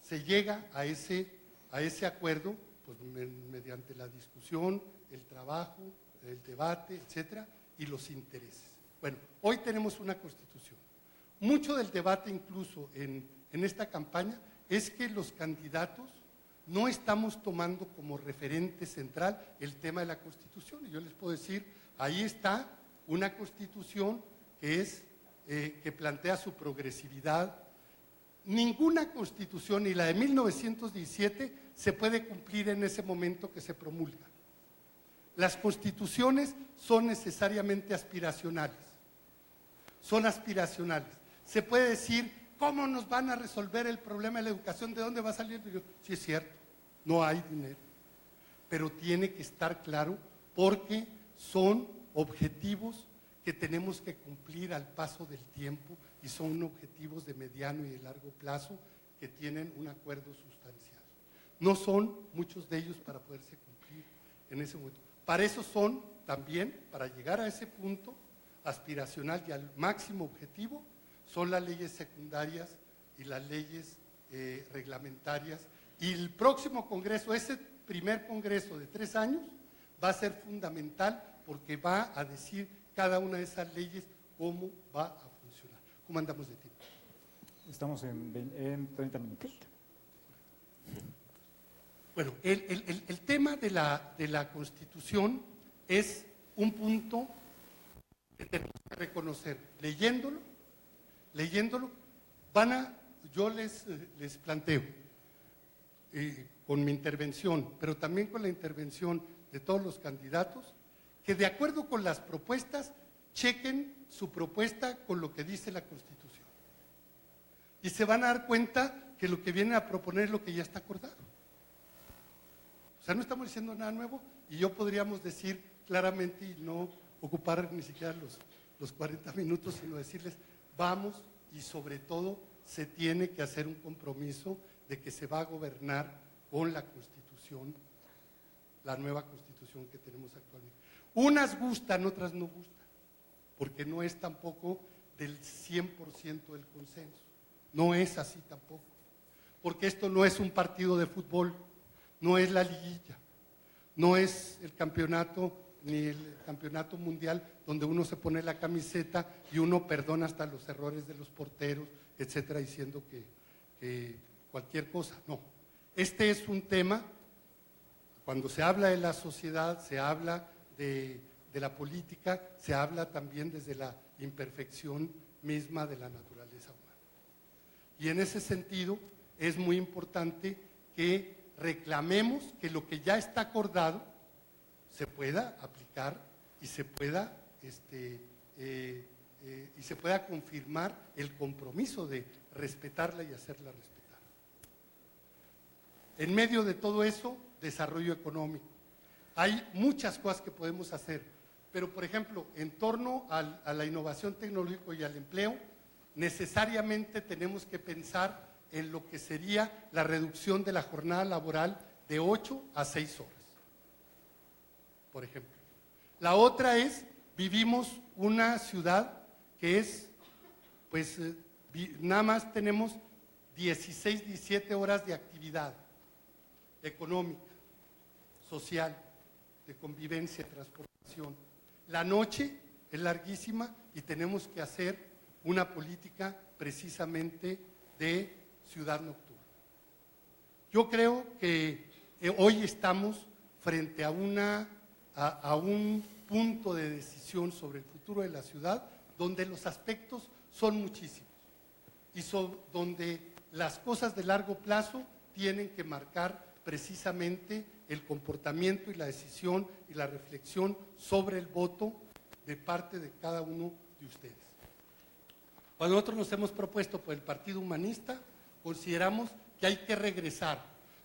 Se llega a ese acuerdo pues, mediante la discusión, el trabajo, el debate, etcétera, y los intereses. Bueno, hoy tenemos una constitución. Mucho del debate incluso en esta campaña es que los candidatos no estamos tomando como referente central el tema de la constitución. Y yo les puedo decir, ahí está una constitución que plantea su progresividad. Ninguna constitución, ni la de 1917, se puede cumplir en ese momento que se promulga. Las constituciones son necesariamente aspiracionales. Son aspiracionales. Se puede decir, ¿cómo nos van a resolver el problema de la educación? ¿De dónde va a salir? Sí, es cierto, no hay dinero. Pero tiene que estar claro porque son objetivos que tenemos que cumplir al paso del tiempo y son objetivos de mediano y de largo plazo que tienen un acuerdo sustancial. No son muchos de ellos para poderse cumplir en ese momento. Para eso son también, para llegar a ese punto aspiracional y al máximo objetivo, son las leyes secundarias y las leyes reglamentarias. Y el próximo congreso, ese primer congreso de 3 años, va a ser fundamental porque va a decir cada una de esas leyes cómo va a funcionar. ¿Cómo andamos de tiempo? Estamos en 30 minutos. Bueno, el tema de la Constitución es un punto que tenemos que reconocer. Leyéndolo, yo les planteo, con mi intervención, pero también con la intervención de todos los candidatos, que de acuerdo con las propuestas, chequen su propuesta con lo que dice la Constitución. Y se van a dar cuenta que lo que vienen a proponer es lo que ya está acordado. O sea, no estamos diciendo nada nuevo y yo podríamos decir claramente y no ocupar ni siquiera los 40 minutos, sino decirles, vamos, y sobre todo se tiene que hacer un compromiso de que se va a gobernar con la Constitución, la nueva Constitución que tenemos actualmente. Unas gustan, otras no gustan, porque no es tampoco del 100% del consenso. No es así tampoco, porque esto no es un partido de fútbol, no es la liguilla, no es el campeonato ni el campeonato mundial donde uno se pone la camiseta y uno perdona hasta los errores de los porteros, etcétera, diciendo que cualquier cosa. No, este es un tema, cuando se habla de la sociedad, se habla de la política, se habla también desde la imperfección misma de la naturaleza humana. Y en ese sentido es muy importante que reclamemos que lo que ya está acordado se pueda aplicar y se pueda confirmar el compromiso de respetarla y hacerla respetar. En medio de todo eso, desarrollo económico. Hay muchas cosas que podemos hacer, pero por ejemplo, en torno a la innovación tecnológica y al empleo, necesariamente tenemos que pensar en lo que sería la reducción de la jornada laboral de 8 a 6 horas, por ejemplo. La otra es, vivimos una ciudad que es, pues, nada más tenemos 16, 17 horas de actividad económica, social, de convivencia, transportación. La noche es larguísima y tenemos que hacer una política precisamente de ciudad nocturna. Yo creo que hoy estamos frente a un punto de decisión sobre el futuro de la ciudad donde los aspectos son muchísimos y donde las cosas de largo plazo tienen que marcar precisamente el comportamiento y la decisión y la reflexión sobre el voto de parte de cada uno de ustedes. Cuando nosotros nos hemos propuesto por el Partido Humanista, consideramos que hay que regresar,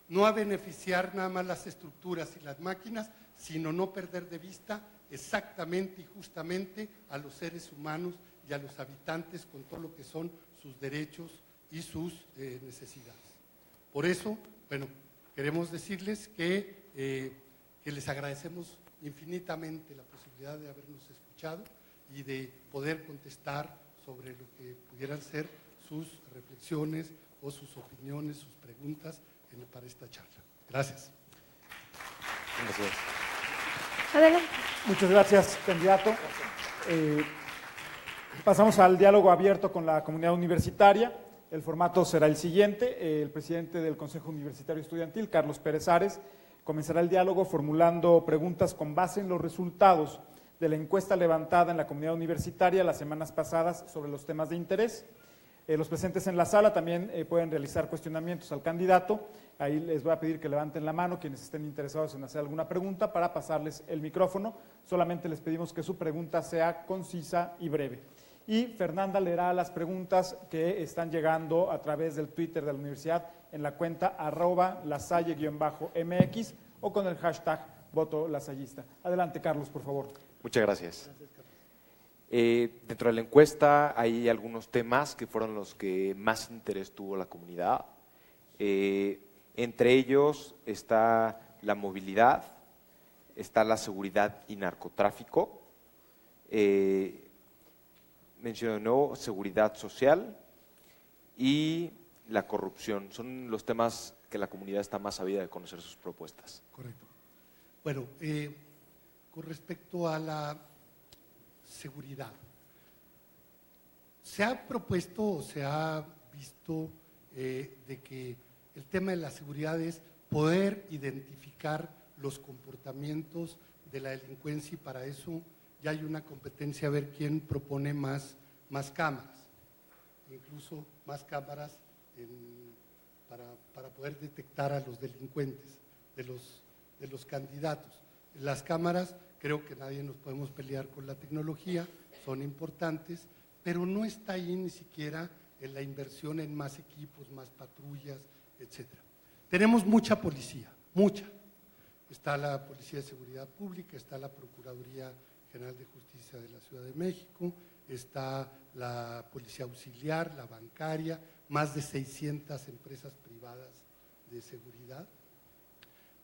no a beneficiar nada más las estructuras y las máquinas, sino no perder de vista exactamente y justamente a los seres humanos y a los habitantes con todo lo que son sus derechos y sus necesidades. Por eso, bueno, queremos decirles que les agradecemos infinitamente la posibilidad de habernos escuchado y de poder contestar sobre lo que pudieran ser sus reflexiones o sus opiniones, sus preguntas para esta charla. Gracias. Gracias. Adelante. Muchas gracias, candidato. Pasamos al diálogo abierto con la comunidad universitaria. El formato será el siguiente. El presidente del Consejo Universitario Estudiantil, Carlos Pérez Ares, comenzará el diálogo formulando preguntas con base en los resultados de la encuesta levantada en la comunidad universitaria las semanas pasadas sobre los temas de interés. Los presentes en la sala también pueden realizar cuestionamientos al candidato. Ahí les voy a pedir que levanten la mano quienes estén interesados en hacer alguna pregunta para pasarles el micrófono. Solamente les pedimos que su pregunta sea concisa y breve. Y Fernanda leerá las preguntas que están llegando a través del Twitter de la universidad en la cuenta @lasalle_mx o con el hashtag #votolasallista. Adelante, Carlos, por favor. Muchas gracias. Dentro de la encuesta hay algunos temas que fueron los que más interés tuvo la comunidad. Entre ellos está la movilidad, está la seguridad y narcotráfico, mencionó seguridad social y la corrupción. Son los temas que la comunidad está más sabida de conocer sus propuestas. Correcto. Bueno, con respecto a la seguridad, se ha propuesto o se ha visto de que el tema de la seguridad es poder identificar los comportamientos de la delincuencia y para eso ya hay una competencia a ver quién propone más cámaras, incluso más cámaras para poder detectar a los delincuentes de los candidatos. Las cámaras, creo que nadie nos podemos pelear con la tecnología, son importantes, pero no está ahí ni siquiera en la inversión en más equipos, más patrullas, etc. Tenemos mucha policía, mucha. Está la Policía de Seguridad Pública, está la Procuraduría General de Justicia de la Ciudad de México, está la Policía Auxiliar, la bancaria, más de 600 empresas privadas de seguridad.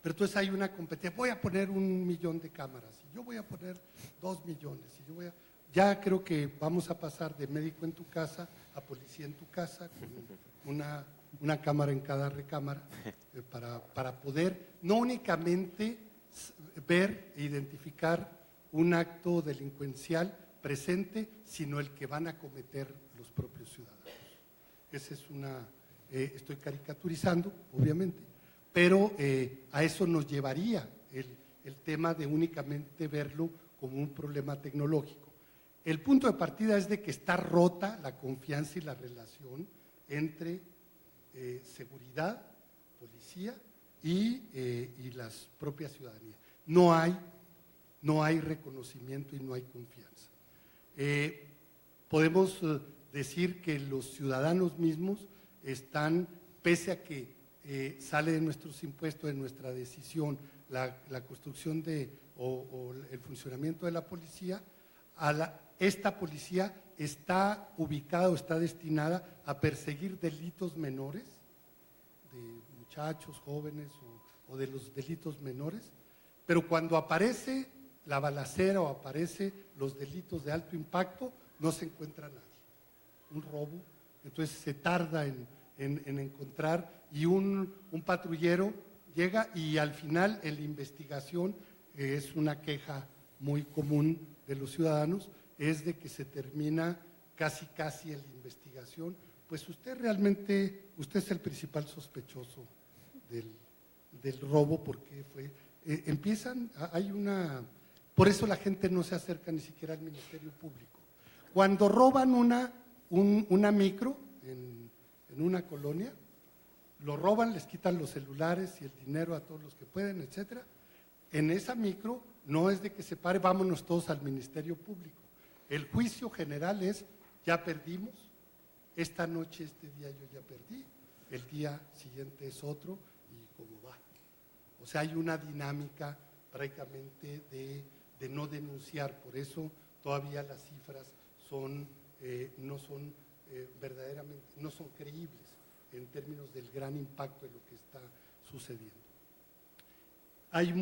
Pero entonces hay una competencia, voy a poner 1 millón de cámaras, y yo voy a poner 2 millones, y yo voy a… Ya creo que vamos a pasar de médico en tu casa a policía en tu casa, con una cámara en cada recámara, para poder no únicamente ver e identificar un acto delincuencial presente, sino el que van a cometer los propios ciudadanos. Esa es estoy caricaturizando, obviamente, pero a eso nos llevaría el tema de únicamente verlo como un problema tecnológico. El punto de partida es de que está rota la confianza y la relación entre seguridad, policía y las propias ciudadanías. No hay reconocimiento y no hay confianza. Podemos decir que los ciudadanos mismos están, pese a que sale de nuestros impuestos, de nuestra decisión, la construcción o el funcionamiento de la policía, esta policía está ubicada o está destinada a perseguir delitos menores, de muchachos, jóvenes o de los delitos menores, pero cuando aparece la balacera o aparece los delitos de alto impacto, no se encuentra nadie. Un robo, entonces se tarda en encontrar, y un patrullero llega y al final en la investigación, es una queja muy común de los ciudadanos, es de que se termina casi en la investigación, pues usted es el principal sospechoso del robo, porque por eso la gente no se acerca ni siquiera al Ministerio Público. Cuando roban una micro en una colonia, lo roban, les quitan los celulares y el dinero a todos los que pueden, etcétera. En esa micro no es de que se pare, vámonos todos al Ministerio Público. El juicio general es, ya perdimos, esta noche, este día yo ya perdí, el día siguiente es otro, y cómo va. O sea, hay una dinámica prácticamente de no denunciar, por eso todavía las cifras no son verdaderamente, no son creíbles en términos del gran impacto de lo que está sucediendo. Hay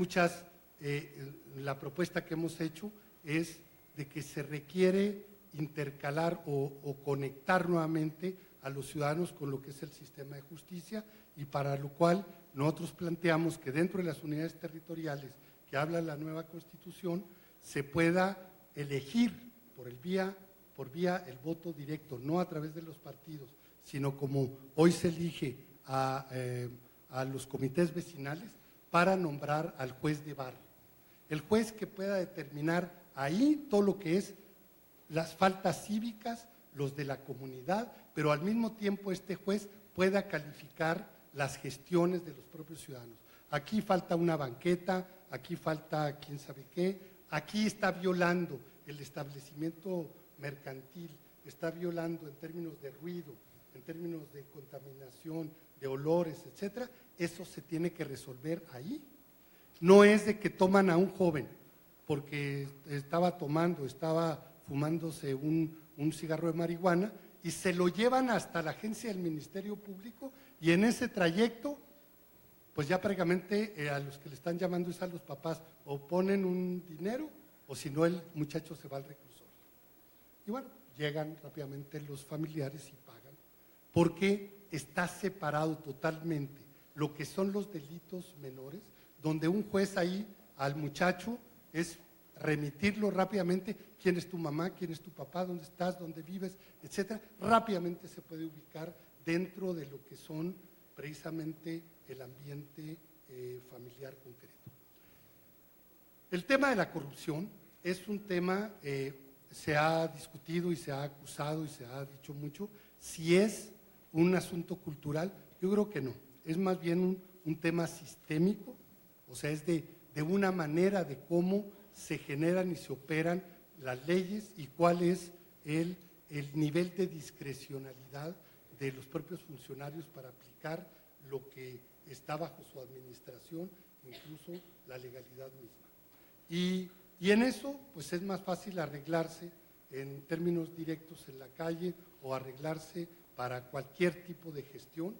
la propuesta que hemos hecho es de que se requiere intercalar o conectar nuevamente a los ciudadanos con lo que es el sistema de justicia, y para lo cual nosotros planteamos que dentro de las unidades territoriales que habla la nueva Constitución se pueda elegir por vía el voto directo, no a través de los partidos, sino como hoy se elige a los comités vecinales para nombrar al juez de barrio. El juez que pueda determinar ahí todo lo que es las faltas cívicas, los de la comunidad, pero al mismo tiempo este juez pueda calificar las gestiones de los propios ciudadanos. Aquí falta una banqueta, aquí falta quién sabe qué, aquí está violando el establecimiento mercantil, está violando en términos de ruido, en términos de contaminación, de olores, etcétera. Eso se tiene que resolver ahí. No es de que toman a un joven porque estaba fumándose un cigarro de marihuana y se lo llevan hasta la agencia del Ministerio Público, y en ese trayecto, pues ya prácticamente a los que le están llamando es a los papás, o ponen un dinero o si no el muchacho se va al reclusorio. Y bueno, llegan rápidamente los familiares y pagan, porque está separado totalmente lo que son los delitos menores, donde un juez ahí al muchacho es remitirlo rápidamente, quién es tu mamá, quién es tu papá, dónde estás, dónde vives, etcétera. Rápidamente se puede ubicar dentro de lo que son precisamente el ambiente familiar concreto. El tema de la corrupción es un tema, se ha discutido y se ha acusado y se ha dicho mucho, si es un asunto cultural. Yo creo que no, es más bien un tema sistémico, o sea, es de una manera de cómo se generan y se operan las leyes y cuál es el nivel de discrecionalidad de los propios funcionarios para aplicar lo que está bajo su administración, incluso la legalidad misma. Y en eso, pues es más fácil arreglarse en términos directos en la calle o arreglarse para cualquier tipo de gestión,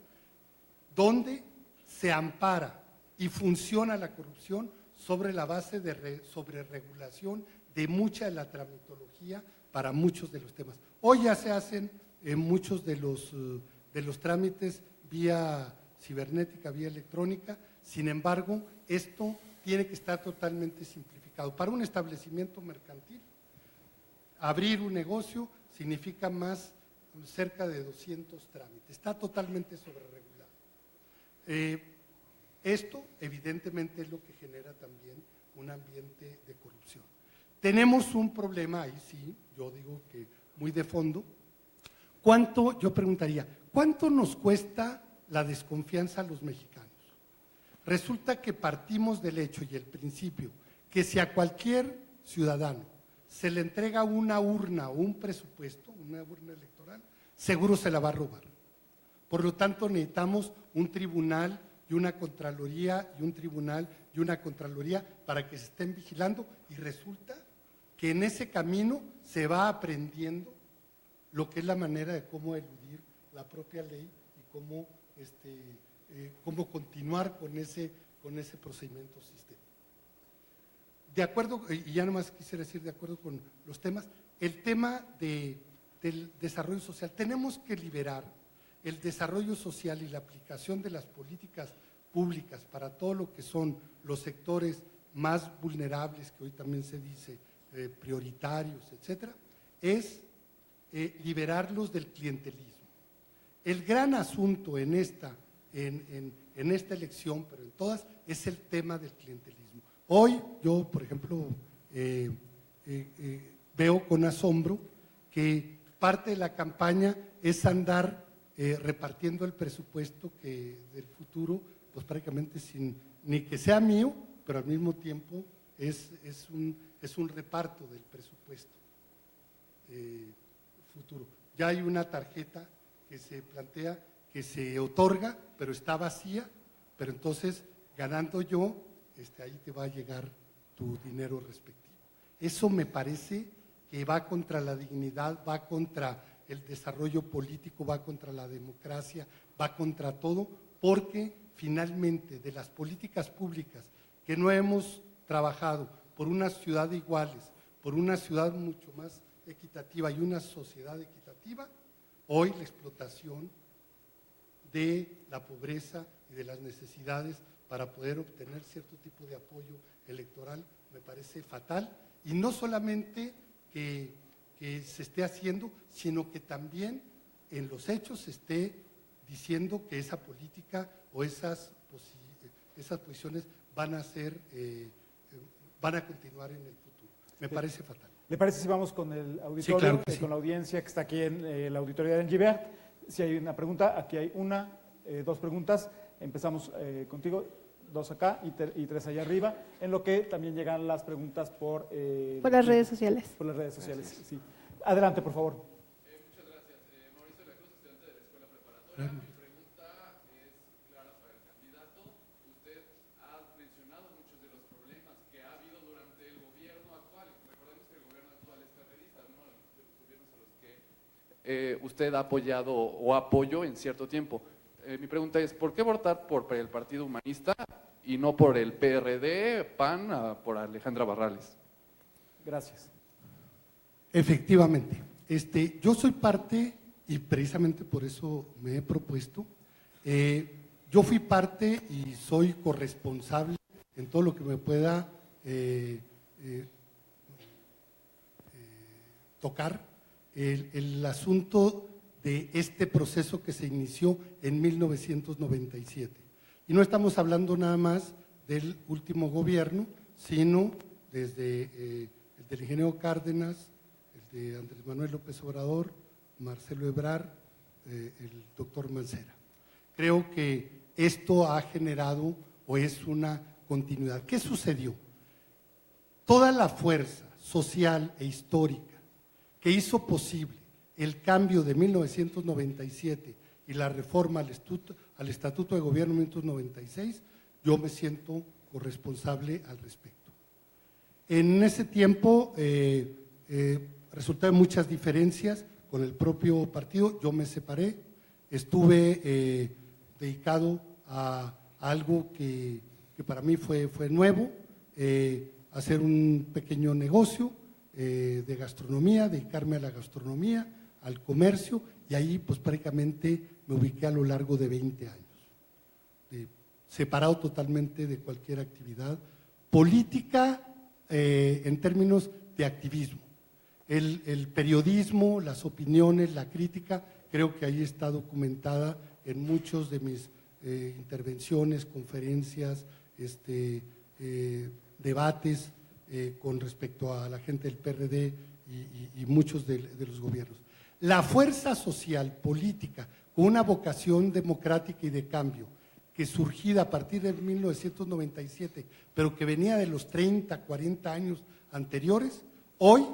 donde se ampara y funciona la corrupción sobre la base de sobreregulación de mucha de la tramitología para muchos de los temas. Hoy ya se hacen muchos de los trámites vía cibernética, vía electrónica, sin embargo, esto tiene que estar totalmente simplificado. Para un establecimiento mercantil, abrir un negocio significa más cerca de 200 trámites, está totalmente sobreregulado. Esto evidentemente es lo que genera también un ambiente de corrupción. Tenemos un problema, ahí sí, yo digo que muy de fondo. Yo preguntaría, ¿cuánto nos cuesta la desconfianza a los mexicanos? Resulta que partimos del hecho y el principio que si a cualquier ciudadano se le entrega una urna o un presupuesto, una urna electoral, seguro se la va a robar. Por lo tanto, necesitamos un tribunal y una contraloría y un tribunal y una contraloría para que se estén vigilando, y resulta que en ese camino se va aprendiendo lo que es la manera de cómo eludir la propia ley y cómo continuar con ese procedimiento sistémico. De acuerdo, y ya nomás quisiera decir, de acuerdo con los temas, el tema del desarrollo social, tenemos que liberar el desarrollo social y la aplicación de las políticas públicas para todo lo que son los sectores más vulnerables, que hoy también se dice prioritarios, etcétera, es liberarlos del clientelismo. El gran asunto en esta elección, pero en todas, es el tema del clientelismo. Hoy yo, por ejemplo, veo con asombro que parte de la campaña es andar repartiendo el presupuesto del futuro, pues prácticamente sin ni que sea mío, pero al mismo tiempo es un reparto del presupuesto futuro. Ya hay una tarjeta que se plantea, que se otorga, pero está vacía, pero entonces ganando yo, ahí te va a llegar tu dinero respectivo. Eso me parece que va contra la dignidad, va contra el desarrollo político, va contra la democracia, va contra todo, porque finalmente de las políticas públicas que no hemos trabajado por una ciudad de iguales, por una ciudad mucho más equitativa y una sociedad equitativa, hoy la explotación de la pobreza y de las necesidades para poder obtener cierto tipo de apoyo electoral me parece fatal, y no solamente que se esté haciendo, sino que también en los hechos se esté diciendo que esa política o esas posiciones van a continuar en el futuro. Me parece fatal. ¿Le parece si vamos con el auditorio, sí, claro que sí, con la audiencia que está aquí en la auditoría de Gibert? Si hay una pregunta, aquí hay dos preguntas. Empezamos contigo, dos acá y tres allá arriba, en lo que también llegan las preguntas por las redes sociales. Por las redes sociales, sí. Adelante, por favor. Muchas gracias. Mauricio de la Cruz, estudiante de la Escuela Preparatoria. Mi pregunta es clara para el candidato. Usted ha mencionado muchos de los problemas que ha habido durante el gobierno actual. Recordemos que el gobierno actual es carrerista, ¿no? De los gobiernos a los que usted ha apoyado o apoyó en cierto tiempo. Mi pregunta es, ¿por qué votar por el Partido Humanista y no por el PRD, PAN, por Alejandra Barrales? Gracias. Efectivamente, yo soy parte, y precisamente por eso me he propuesto, yo fui parte y soy corresponsable en todo lo que me pueda tocar el asunto de este proceso que se inició en 1997. Y no estamos hablando nada más del último gobierno, sino desde el del ingeniero Cárdenas, el de Andrés Manuel López Obrador, Marcelo Ebrard, el doctor Mancera. Creo que esto ha generado o es una continuidad. ¿Qué sucedió? Toda la fuerza social e histórica que hizo posible el cambio de 1997 y la reforma al Estatuto de Gobierno de 1996, yo me siento corresponsable al respecto. En ese tiempo resultaron muchas diferencias con el propio partido, yo me separé, estuve dedicado a algo que para mí fue nuevo, hacer un pequeño negocio de gastronomía, dedicarme a la gastronomía, al comercio, y ahí pues prácticamente me ubiqué a lo largo de 20 años, separado totalmente de cualquier actividad política en términos de activismo. El periodismo, las opiniones, la crítica, creo que ahí está documentada en muchos de mis intervenciones, conferencias, debates con respecto a la gente del PRD y muchos de los gobiernos. La fuerza social, política, con una vocación democrática y de cambio, que surgida a partir de 1997, pero que venía de los 30, 40 años anteriores, hoy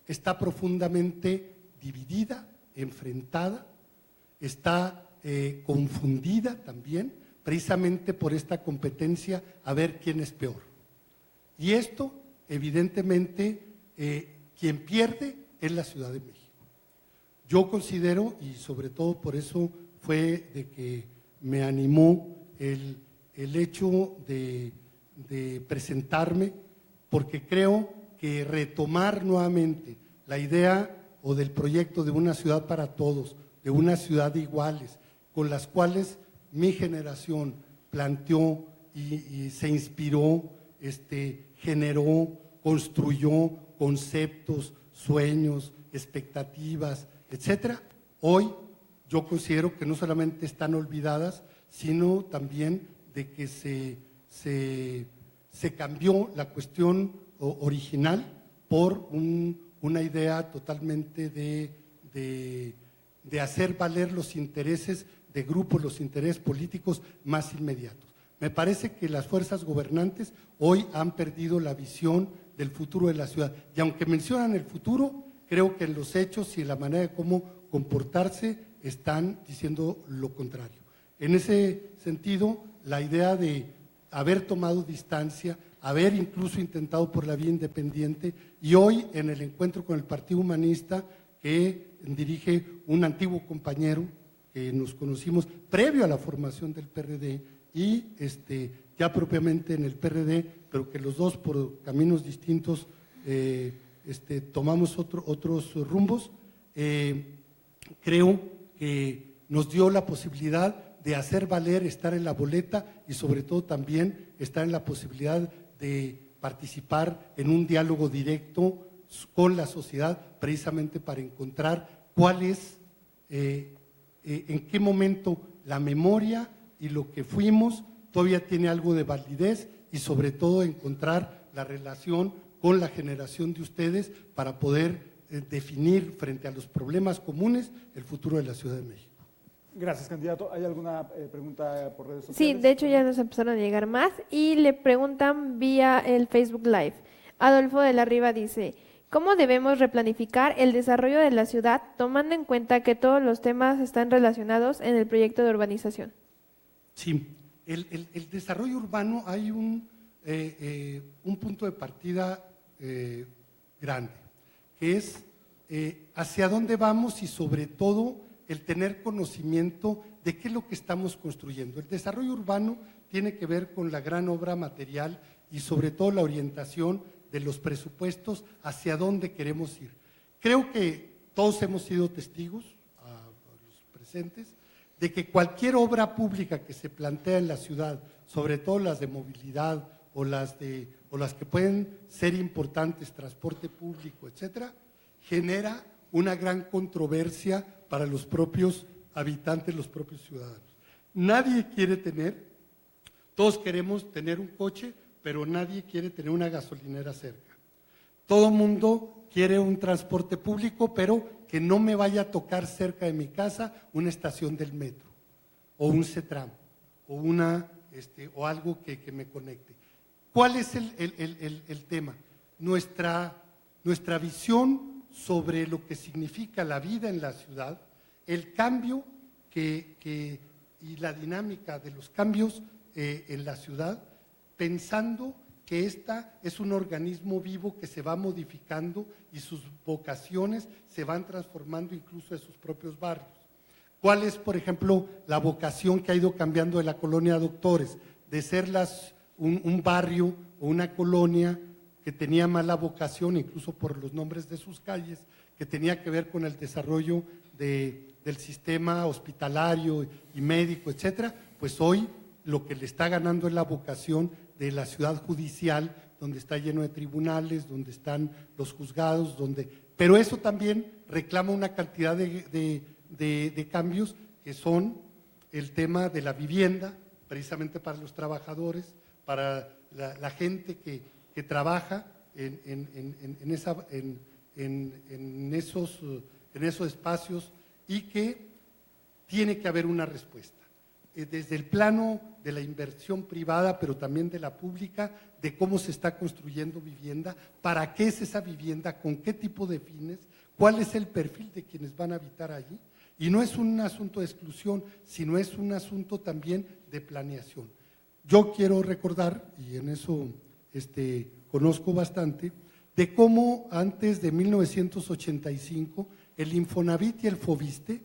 está profundamente dividida, enfrentada, está confundida también, precisamente por esta competencia a ver quién es peor. Y esto, evidentemente, quien pierde es la Ciudad de México. Yo considero, y sobre todo por eso fue de que me animó el hecho de presentarme, porque creo que retomar nuevamente la idea o del proyecto de una ciudad para todos, de una ciudad de iguales, con las cuales mi generación planteó y se inspiró, generó, construyó conceptos, sueños, expectativas, etcétera. Hoy yo considero que no solamente están olvidadas, sino también de que se cambió la cuestión original por una idea totalmente de hacer valer los intereses de grupos, los intereses políticos más inmediatos. Me parece que las fuerzas gobernantes hoy han perdido la visión del futuro de la ciudad. Y aunque mencionan el futuro, creo que en los hechos y en la manera de cómo comportarse están diciendo lo contrario. En ese sentido, la idea de haber tomado distancia, haber incluso intentado por la vía independiente, y hoy en el encuentro con el Partido Humanista que dirige un antiguo compañero que nos conocimos previo a la formación del PRD y ya propiamente en el PRD, pero que los dos por caminos distintos tomamos otros rumbos, creo que nos dio la posibilidad de hacer valer estar en la boleta y sobre todo también estar en la posibilidad de participar en un diálogo directo con la sociedad, precisamente para encontrar cuál es, en qué momento la memoria y lo que fuimos todavía tiene algo de validez y sobre todo encontrar la relación con la generación de ustedes para poder definir frente a los problemas comunes el futuro de la Ciudad de México. Gracias, candidato. ¿Hay alguna pregunta por redes sociales? Sí, de hecho ya nos empezaron a llegar más y le preguntan vía el Facebook Live. Adolfo de la Riva dice, ¿cómo debemos replanificar el desarrollo de la ciudad tomando en cuenta que todos los temas están relacionados en el proyecto de urbanización? Sí, el desarrollo urbano hay un punto de partida grande, que es hacia dónde vamos y sobre todo el tener conocimiento de qué es lo que estamos construyendo. El desarrollo urbano tiene que ver con la gran obra material y sobre todo la orientación de los presupuestos hacia dónde queremos ir. Creo que todos hemos sido testigos, a los presentes, de que cualquier obra pública que se plantea en la ciudad, sobre todo las de movilidad o las que pueden ser importantes, transporte público, etcétera, genera una gran controversia para los propios habitantes, los propios ciudadanos. Nadie quiere todos queremos tener un coche, pero nadie quiere tener una gasolinera cerca. Todo mundo quiere un transporte público, pero que no me vaya a tocar cerca de mi casa una estación del metro. o un CETRAM, o algo que me conecte. ¿Cuál es el tema? Nuestra visión sobre lo que significa la vida en la ciudad, el cambio y la dinámica de los cambios en la ciudad, pensando que esta es un organismo vivo que se va modificando y sus vocaciones se van transformando incluso en sus propios barrios. ¿Cuál es, por ejemplo, la vocación que ha ido cambiando de la colonia Doctores? De ser un barrio o una colonia que tenía mala vocación, incluso por los nombres de sus calles, que tenía que ver con el desarrollo del sistema hospitalario y médico, etcétera, pues hoy lo que le está ganando es la vocación de la ciudad judicial, donde está lleno de tribunales, donde están los juzgados, pero eso también reclama una cantidad de cambios que son el tema de la vivienda, precisamente para los trabajadores, para la gente que trabaja en esos espacios, y que tiene que haber una respuesta. Desde el plano de la inversión privada, pero también de la pública, de cómo se está construyendo vivienda, para qué es esa vivienda, con qué tipo de fines, cuál es el perfil de quienes van a habitar allí. Y no es un asunto de exclusión, sino es un asunto también de planeación. Yo quiero recordar, y en eso conozco bastante, de cómo antes de 1985 el Infonavit y el Foviste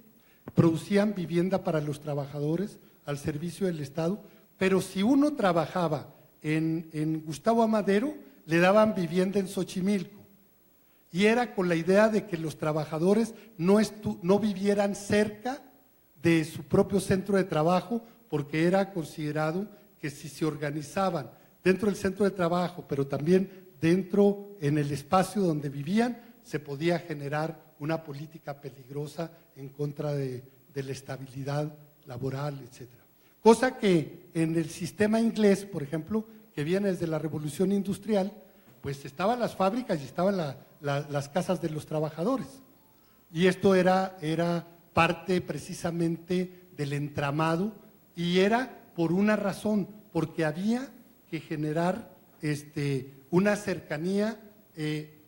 producían vivienda para los trabajadores al servicio del Estado, pero si uno trabajaba en Gustavo Amadero, le daban vivienda en Xochimilco. Y era con la idea de que los trabajadores no vivieran cerca de su propio centro de trabajo, porque era considerado que si se organizaban dentro del centro de trabajo, pero también dentro en el espacio donde vivían, se podía generar una política peligrosa en contra de la estabilidad laboral, etcétera. Cosa que en el sistema inglés, por ejemplo, que viene desde la Revolución Industrial, pues estaban las fábricas y estaban las casas de los trabajadores. Y esto era parte precisamente del entramado, y era por una razón, porque había que generar una cercanía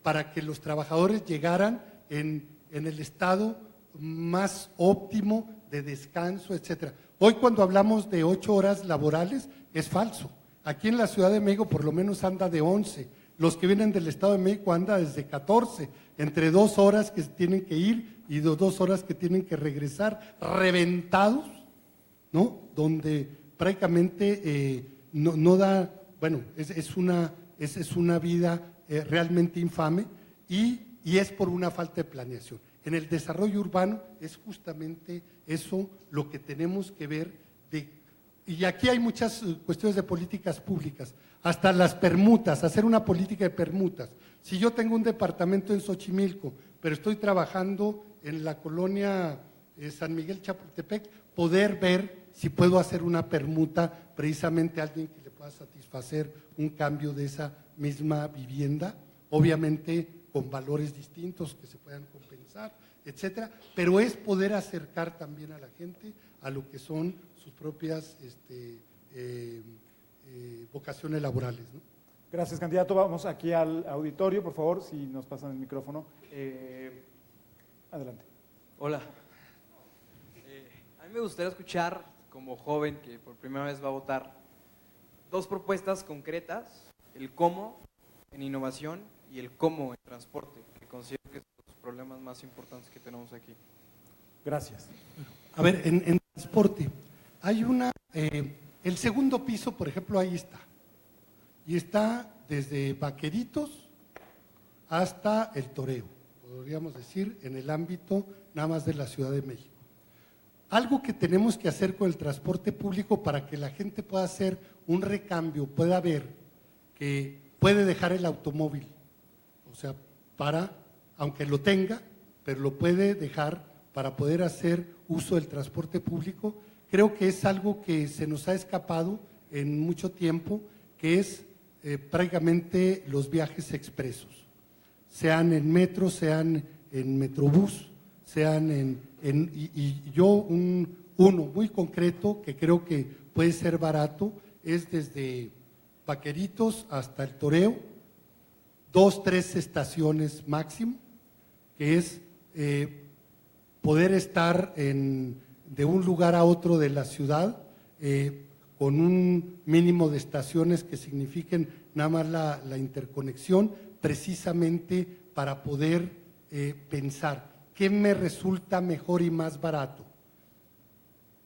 para que los trabajadores llegaran en el estado más óptimo de descanso, etcétera. Hoy cuando hablamos de 8 horas laborales es falso. Aquí en la Ciudad de México por lo menos anda de 11. Los que vienen del Estado de México anda desde 14, entre 2 horas que tienen que ir y 2 horas que tienen que regresar, reventados, ¿no? Donde prácticamente no da, bueno, es una vida realmente infame, y es por una falta de planeación. En el desarrollo urbano es justamente eso lo que tenemos que ver, y aquí hay muchas cuestiones de políticas públicas, hasta las permutas, hacer una política de permutas. Si yo tengo un departamento en Xochimilco, pero estoy trabajando en la colonia San Miguel Chapultepec, poder ver si puedo hacer una permuta, precisamente a alguien que le pueda satisfacer un cambio de esa misma vivienda, obviamente con valores distintos que se puedan compensar, etcétera, pero es poder acercar también a la gente a lo que son sus propias vocaciones laborales, ¿no? Gracias, candidato. Vamos aquí al auditorio, por favor, si nos pasan el micrófono. Adelante. Hola. A mí me gustaría escuchar, como joven que por primera vez va a votar, 2 propuestas concretas: el cómo en innovación y el cómo en transporte, que considero que son los problemas más importantes que tenemos aquí. Gracias. A ver, en transporte, hay el segundo piso, por ejemplo, ahí está. Y está desde Vaqueritos hasta el Toreo, podríamos decir, en el ámbito nada más de la Ciudad de México. Algo que tenemos que hacer con el transporte público para que la gente pueda hacer un recambio, pueda ver que puede dejar el automóvil, o sea, aunque lo tenga, pero lo puede dejar para poder hacer uso del transporte público. Creo que es algo que se nos ha escapado en mucho tiempo, que es prácticamente los viajes expresos, sean en metro, sean en metrobús, sean y yo uno muy concreto que creo que puede ser barato, es desde Vaqueritos hasta el Toreo, 2, 3 estaciones máximo, que es poder estar de un lugar a otro de la ciudad con un mínimo de estaciones que signifiquen nada más la interconexión, precisamente para poder pensar qué me resulta mejor y más barato.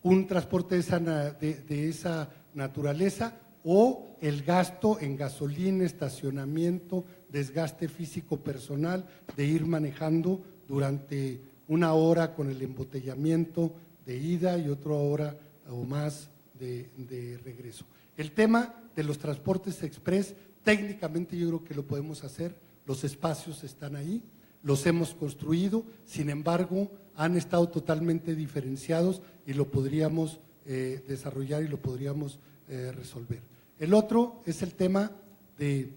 Un transporte de esa naturaleza o el gasto en gasolina, estacionamiento, desgaste físico personal de ir manejando durante una hora con el embotellamiento de ida y otra hora o más de regreso. El tema de los transportes express, técnicamente yo creo que lo podemos hacer, los espacios están ahí, los hemos construido, sin embargo han estado totalmente diferenciados y lo podríamos desarrollar y lo podríamos resolver. El otro es el tema de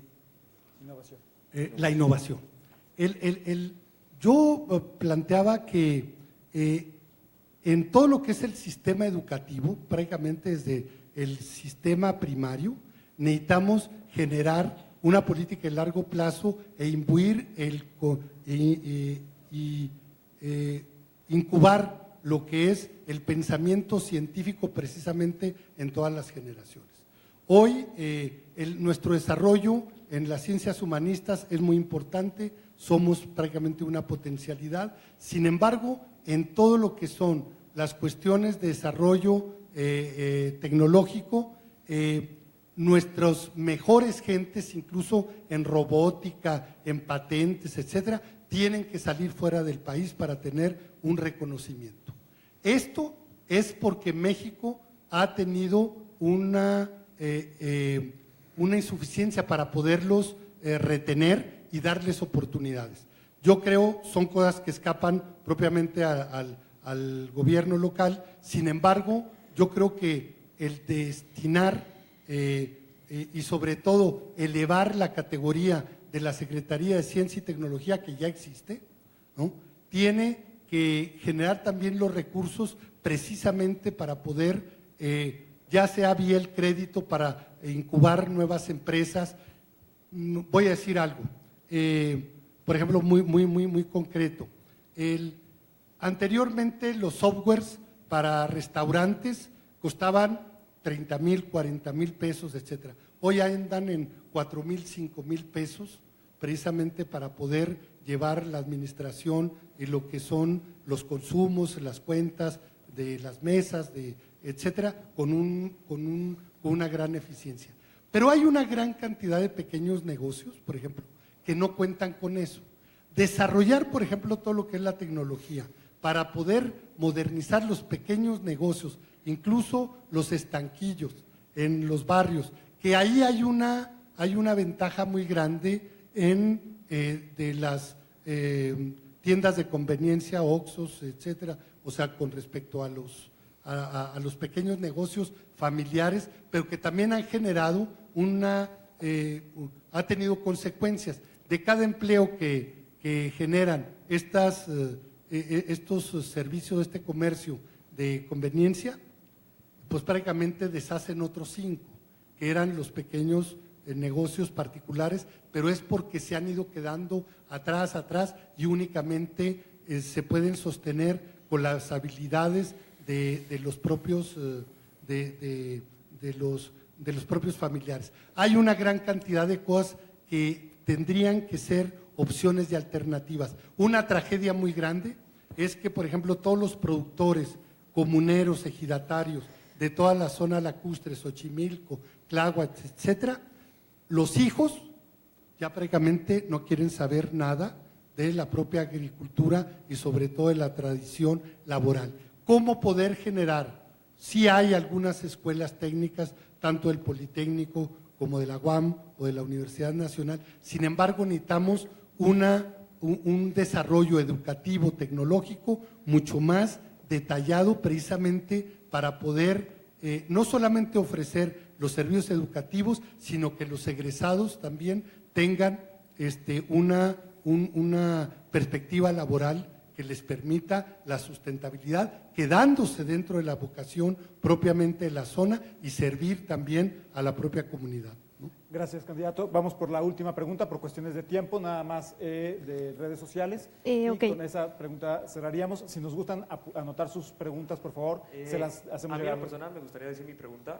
Innovación. La innovación. Yo planteaba que en todo lo que es el sistema educativo, prácticamente desde el sistema primario, necesitamos generar una política de largo plazo e imbuir incubar lo que es el pensamiento científico precisamente en todas las generaciones. Hoy nuestro desarrollo en las ciencias humanistas es muy importante, somos prácticamente una potencialidad, sin embargo, en todo lo que son las cuestiones de desarrollo tecnológico, nuestros mejores gentes, incluso en robótica, en patentes, etcétera, tienen que salir fuera del país para tener un reconocimiento. Esto es porque México ha tenido una insuficiencia para poderlos retener y darles oportunidades. Yo creo son cosas que escapan propiamente al gobierno local, sin embargo, yo creo que el destinar y sobre todo elevar la categoría de la Secretaría de Ciencia y Tecnología que ya existe, ¿no? Tiene que generar también los recursos precisamente para poder, ya sea vía el crédito para incubar nuevas empresas. Voy a decir algo, por ejemplo, muy concreto. Anteriormente los softwares para restaurantes costaban 30,000, 40,000 pesos, etcétera. Hoy andan en 4,000, 5,000 pesos, precisamente para poder llevar la administración y lo que son los consumos, las cuentas de las mesas, etcétera, con una gran eficiencia. Pero hay una gran cantidad de pequeños negocios, por ejemplo, que no cuentan con eso. Desarrollar, por ejemplo, todo lo que es la tecnología para poder modernizar los pequeños negocios, incluso los estanquillos en los barrios, que ahí hay una ventaja muy grande de las tiendas de conveniencia, Oxxos, etcétera, o sea, con respecto a los pequeños negocios familiares, pero que también han generado ha tenido consecuencias. De cada empleo que generan estos servicios, este comercio de conveniencia, pues prácticamente deshacen otros 5, que eran los pequeños negocios particulares, pero es porque se han ido quedando atrás y únicamente se pueden sostener con las habilidades de los propios familiares. Hay una gran cantidad de cosas que tendrían que ser opciones y alternativas. Una tragedia muy grande es que, por ejemplo, todos los productores comuneros, ejidatarios de toda la zona lacustre, Xochimilco, Tláhuac, etcétera, los hijos ya prácticamente no quieren saber nada de la propia agricultura y sobre todo de la tradición laboral. ¿Cómo poder generar? Sí hay algunas escuelas técnicas, tanto del Politécnico como de la UAM o de la Universidad Nacional, sin embargo necesitamos un desarrollo educativo, tecnológico, mucho más detallado precisamente para poder no solamente ofrecer los servicios educativos, sino que los egresados también tengan una perspectiva laboral que les permita la sustentabilidad, quedándose dentro de la vocación propiamente de la zona y servir también a la propia comunidad, ¿no? Gracias, candidato. Vamos por la última pregunta, por cuestiones de tiempo, nada más de redes sociales. Ok. Y con esa pregunta cerraríamos. Si nos gustan anotar sus preguntas, por favor, se las hacemos a mí llegar. en lo personal me gustaría decir mi pregunta.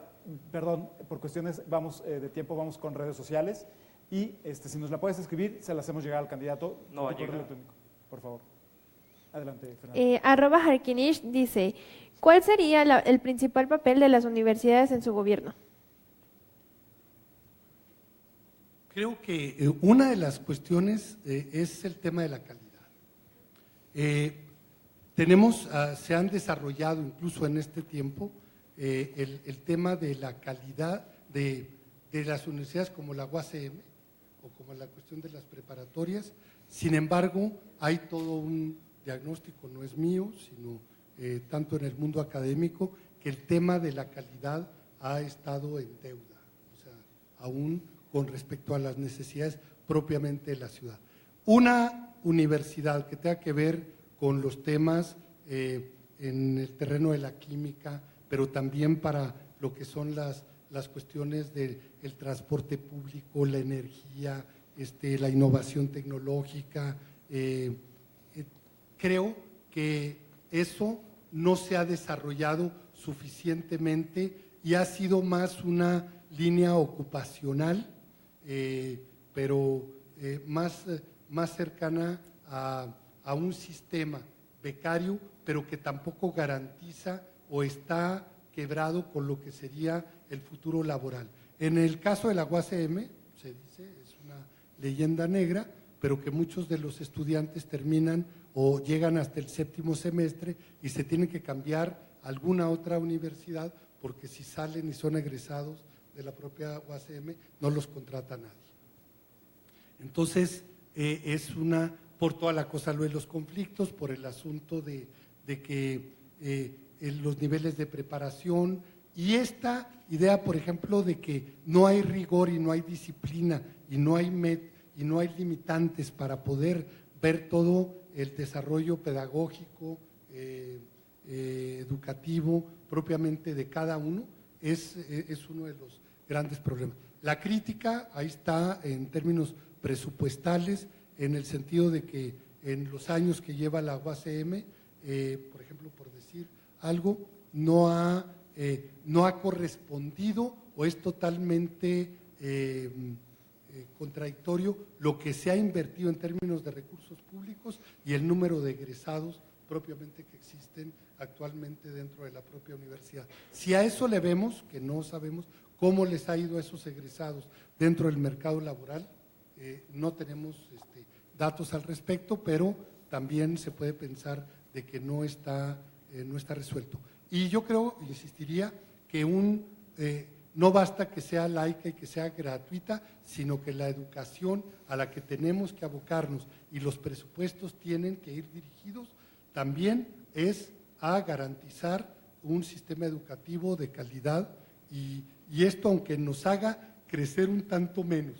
Perdón, por cuestiones de tiempo, vamos con redes sociales. Y si nos la puedes escribir, se la hacemos llegar al candidato. No va a tu correo llegar. electrónico, por favor. Adelante, Fernando. @Harkinish dice, ¿cuál sería el principal papel de las universidades en su gobierno? Creo que una de las cuestiones es el tema de la calidad. Se han desarrollado incluso en este tiempo el tema de la calidad de las universidades como la UACM o como la cuestión de las preparatorias. Sin embargo, hay todo un diagnóstico, no es mío, sino tanto en el mundo académico, que el tema de la calidad ha estado en deuda, o sea, aún con respecto a las necesidades propiamente de la ciudad. Una universidad que tenga que ver con los temas en el terreno de la química, pero también para lo que son las cuestiones del transporte público, la energía, la innovación tecnológica. Creo que eso no se ha desarrollado suficientemente y ha sido más una línea ocupacional, pero más cercana a un sistema becario, pero que tampoco garantiza o está quebrado con lo que sería el futuro laboral. En el caso de la UACM, se dice, es una leyenda negra, pero que muchos de los estudiantes terminan o llegan hasta el 7º semestre y se tienen que cambiar a alguna otra universidad porque si salen y son egresados de la propia UACM no los contrata nadie. Entonces, es por toda la cosa lo de los conflictos, por el asunto de que los niveles de preparación y esta idea, por ejemplo, de que no hay rigor y no hay disciplina y no hay limitantes para poder ver todo el desarrollo pedagógico, educativo, propiamente de cada uno, es uno de los grandes problemas. La crítica, ahí está en términos presupuestales, en el sentido de que en los años que lleva la UACM, por ejemplo, por decir algo, no ha correspondido o es totalmente contradictorio lo que se ha invertido en términos de recursos públicos y el número de egresados propiamente que existen actualmente dentro de la propia universidad. Si a eso le vemos, que no sabemos cómo les ha ido a esos egresados dentro del mercado laboral, no tenemos datos al respecto, pero también se puede pensar de que no está resuelto. Y yo creo, insistiría, que no basta que sea laica y que sea gratuita, sino que la educación a la que tenemos que abocarnos y los presupuestos tienen que ir dirigidos también es a garantizar un sistema educativo de calidad y esto, aunque nos haga crecer un tanto menos,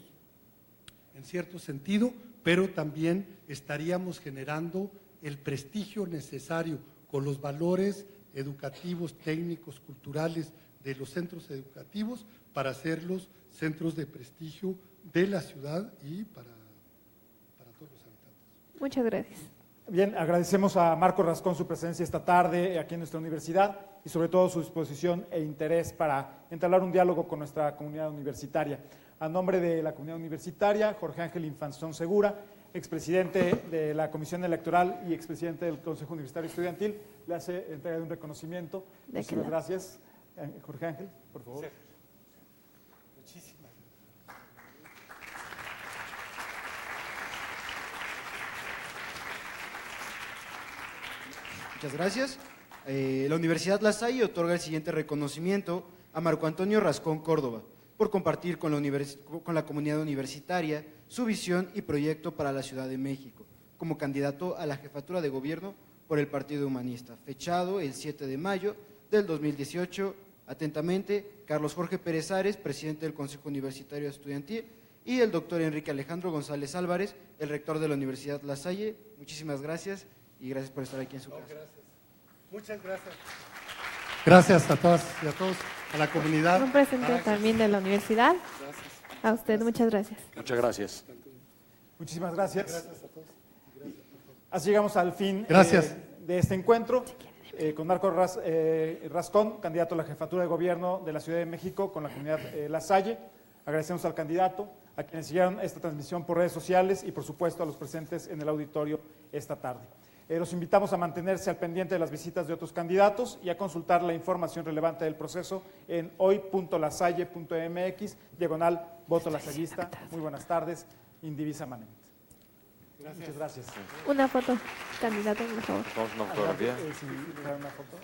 en cierto sentido, pero también estaríamos generando el prestigio necesario con los valores educativos, técnicos, culturales de los centros educativos para hacerlos centros de prestigio de la ciudad y para todos los habitantes. Muchas gracias. Bien, agradecemos a Marco Rascón su presencia esta tarde aquí en nuestra universidad y sobre todo su disposición e interés para entablar un diálogo con nuestra comunidad universitaria. A nombre de la comunidad universitaria, Jorge Ángel Infanzón Segura, expresidente de la Comisión Electoral y expresidente del Consejo Universitario Estudiantil, le hace entrega de un reconocimiento. Muchísimas gracias. Jorge Ángel, por favor. Sí. Muchísimas Muchas gracias. La Universidad La Salle otorga el siguiente reconocimiento a Marco Antonio Rascón Córdoba por compartir con la comunidad universitaria su visión y proyecto para la Ciudad de México como candidato a la jefatura de gobierno por el Partido Humanista, fechado el 7 de mayo del 2018. Atentamente, Carlos Jorge Pérez Ares, presidente del Consejo Universitario Estudiantil, y el doctor Enrique Alejandro González Álvarez, el rector de la Universidad La Salle. Muchísimas gracias y gracias por estar aquí en su casa. Muchas gracias. Gracias a todas y a todos, a la comunidad. Un presente también de la universidad. A usted, muchas gracias. Muchas gracias. Muchísimas gracias. Así llegamos al fin Gracias. De este encuentro con Marco Rascón, candidato a la jefatura de gobierno de la Ciudad de México con la comunidad La Salle. Agradecemos al candidato, a quienes siguieron esta transmisión por redes sociales y por supuesto a los presentes en el auditorio esta tarde. Los invitamos a mantenerse al pendiente de las visitas de otros candidatos y a consultar la información relevante del proceso en hoy.lasalle.mx/voto lasallista. Muy buenas tardes, indivisa manem. Muchas gracias. Una foto, candidato, por favor. Vamos a una fotografía. Sí, una foto.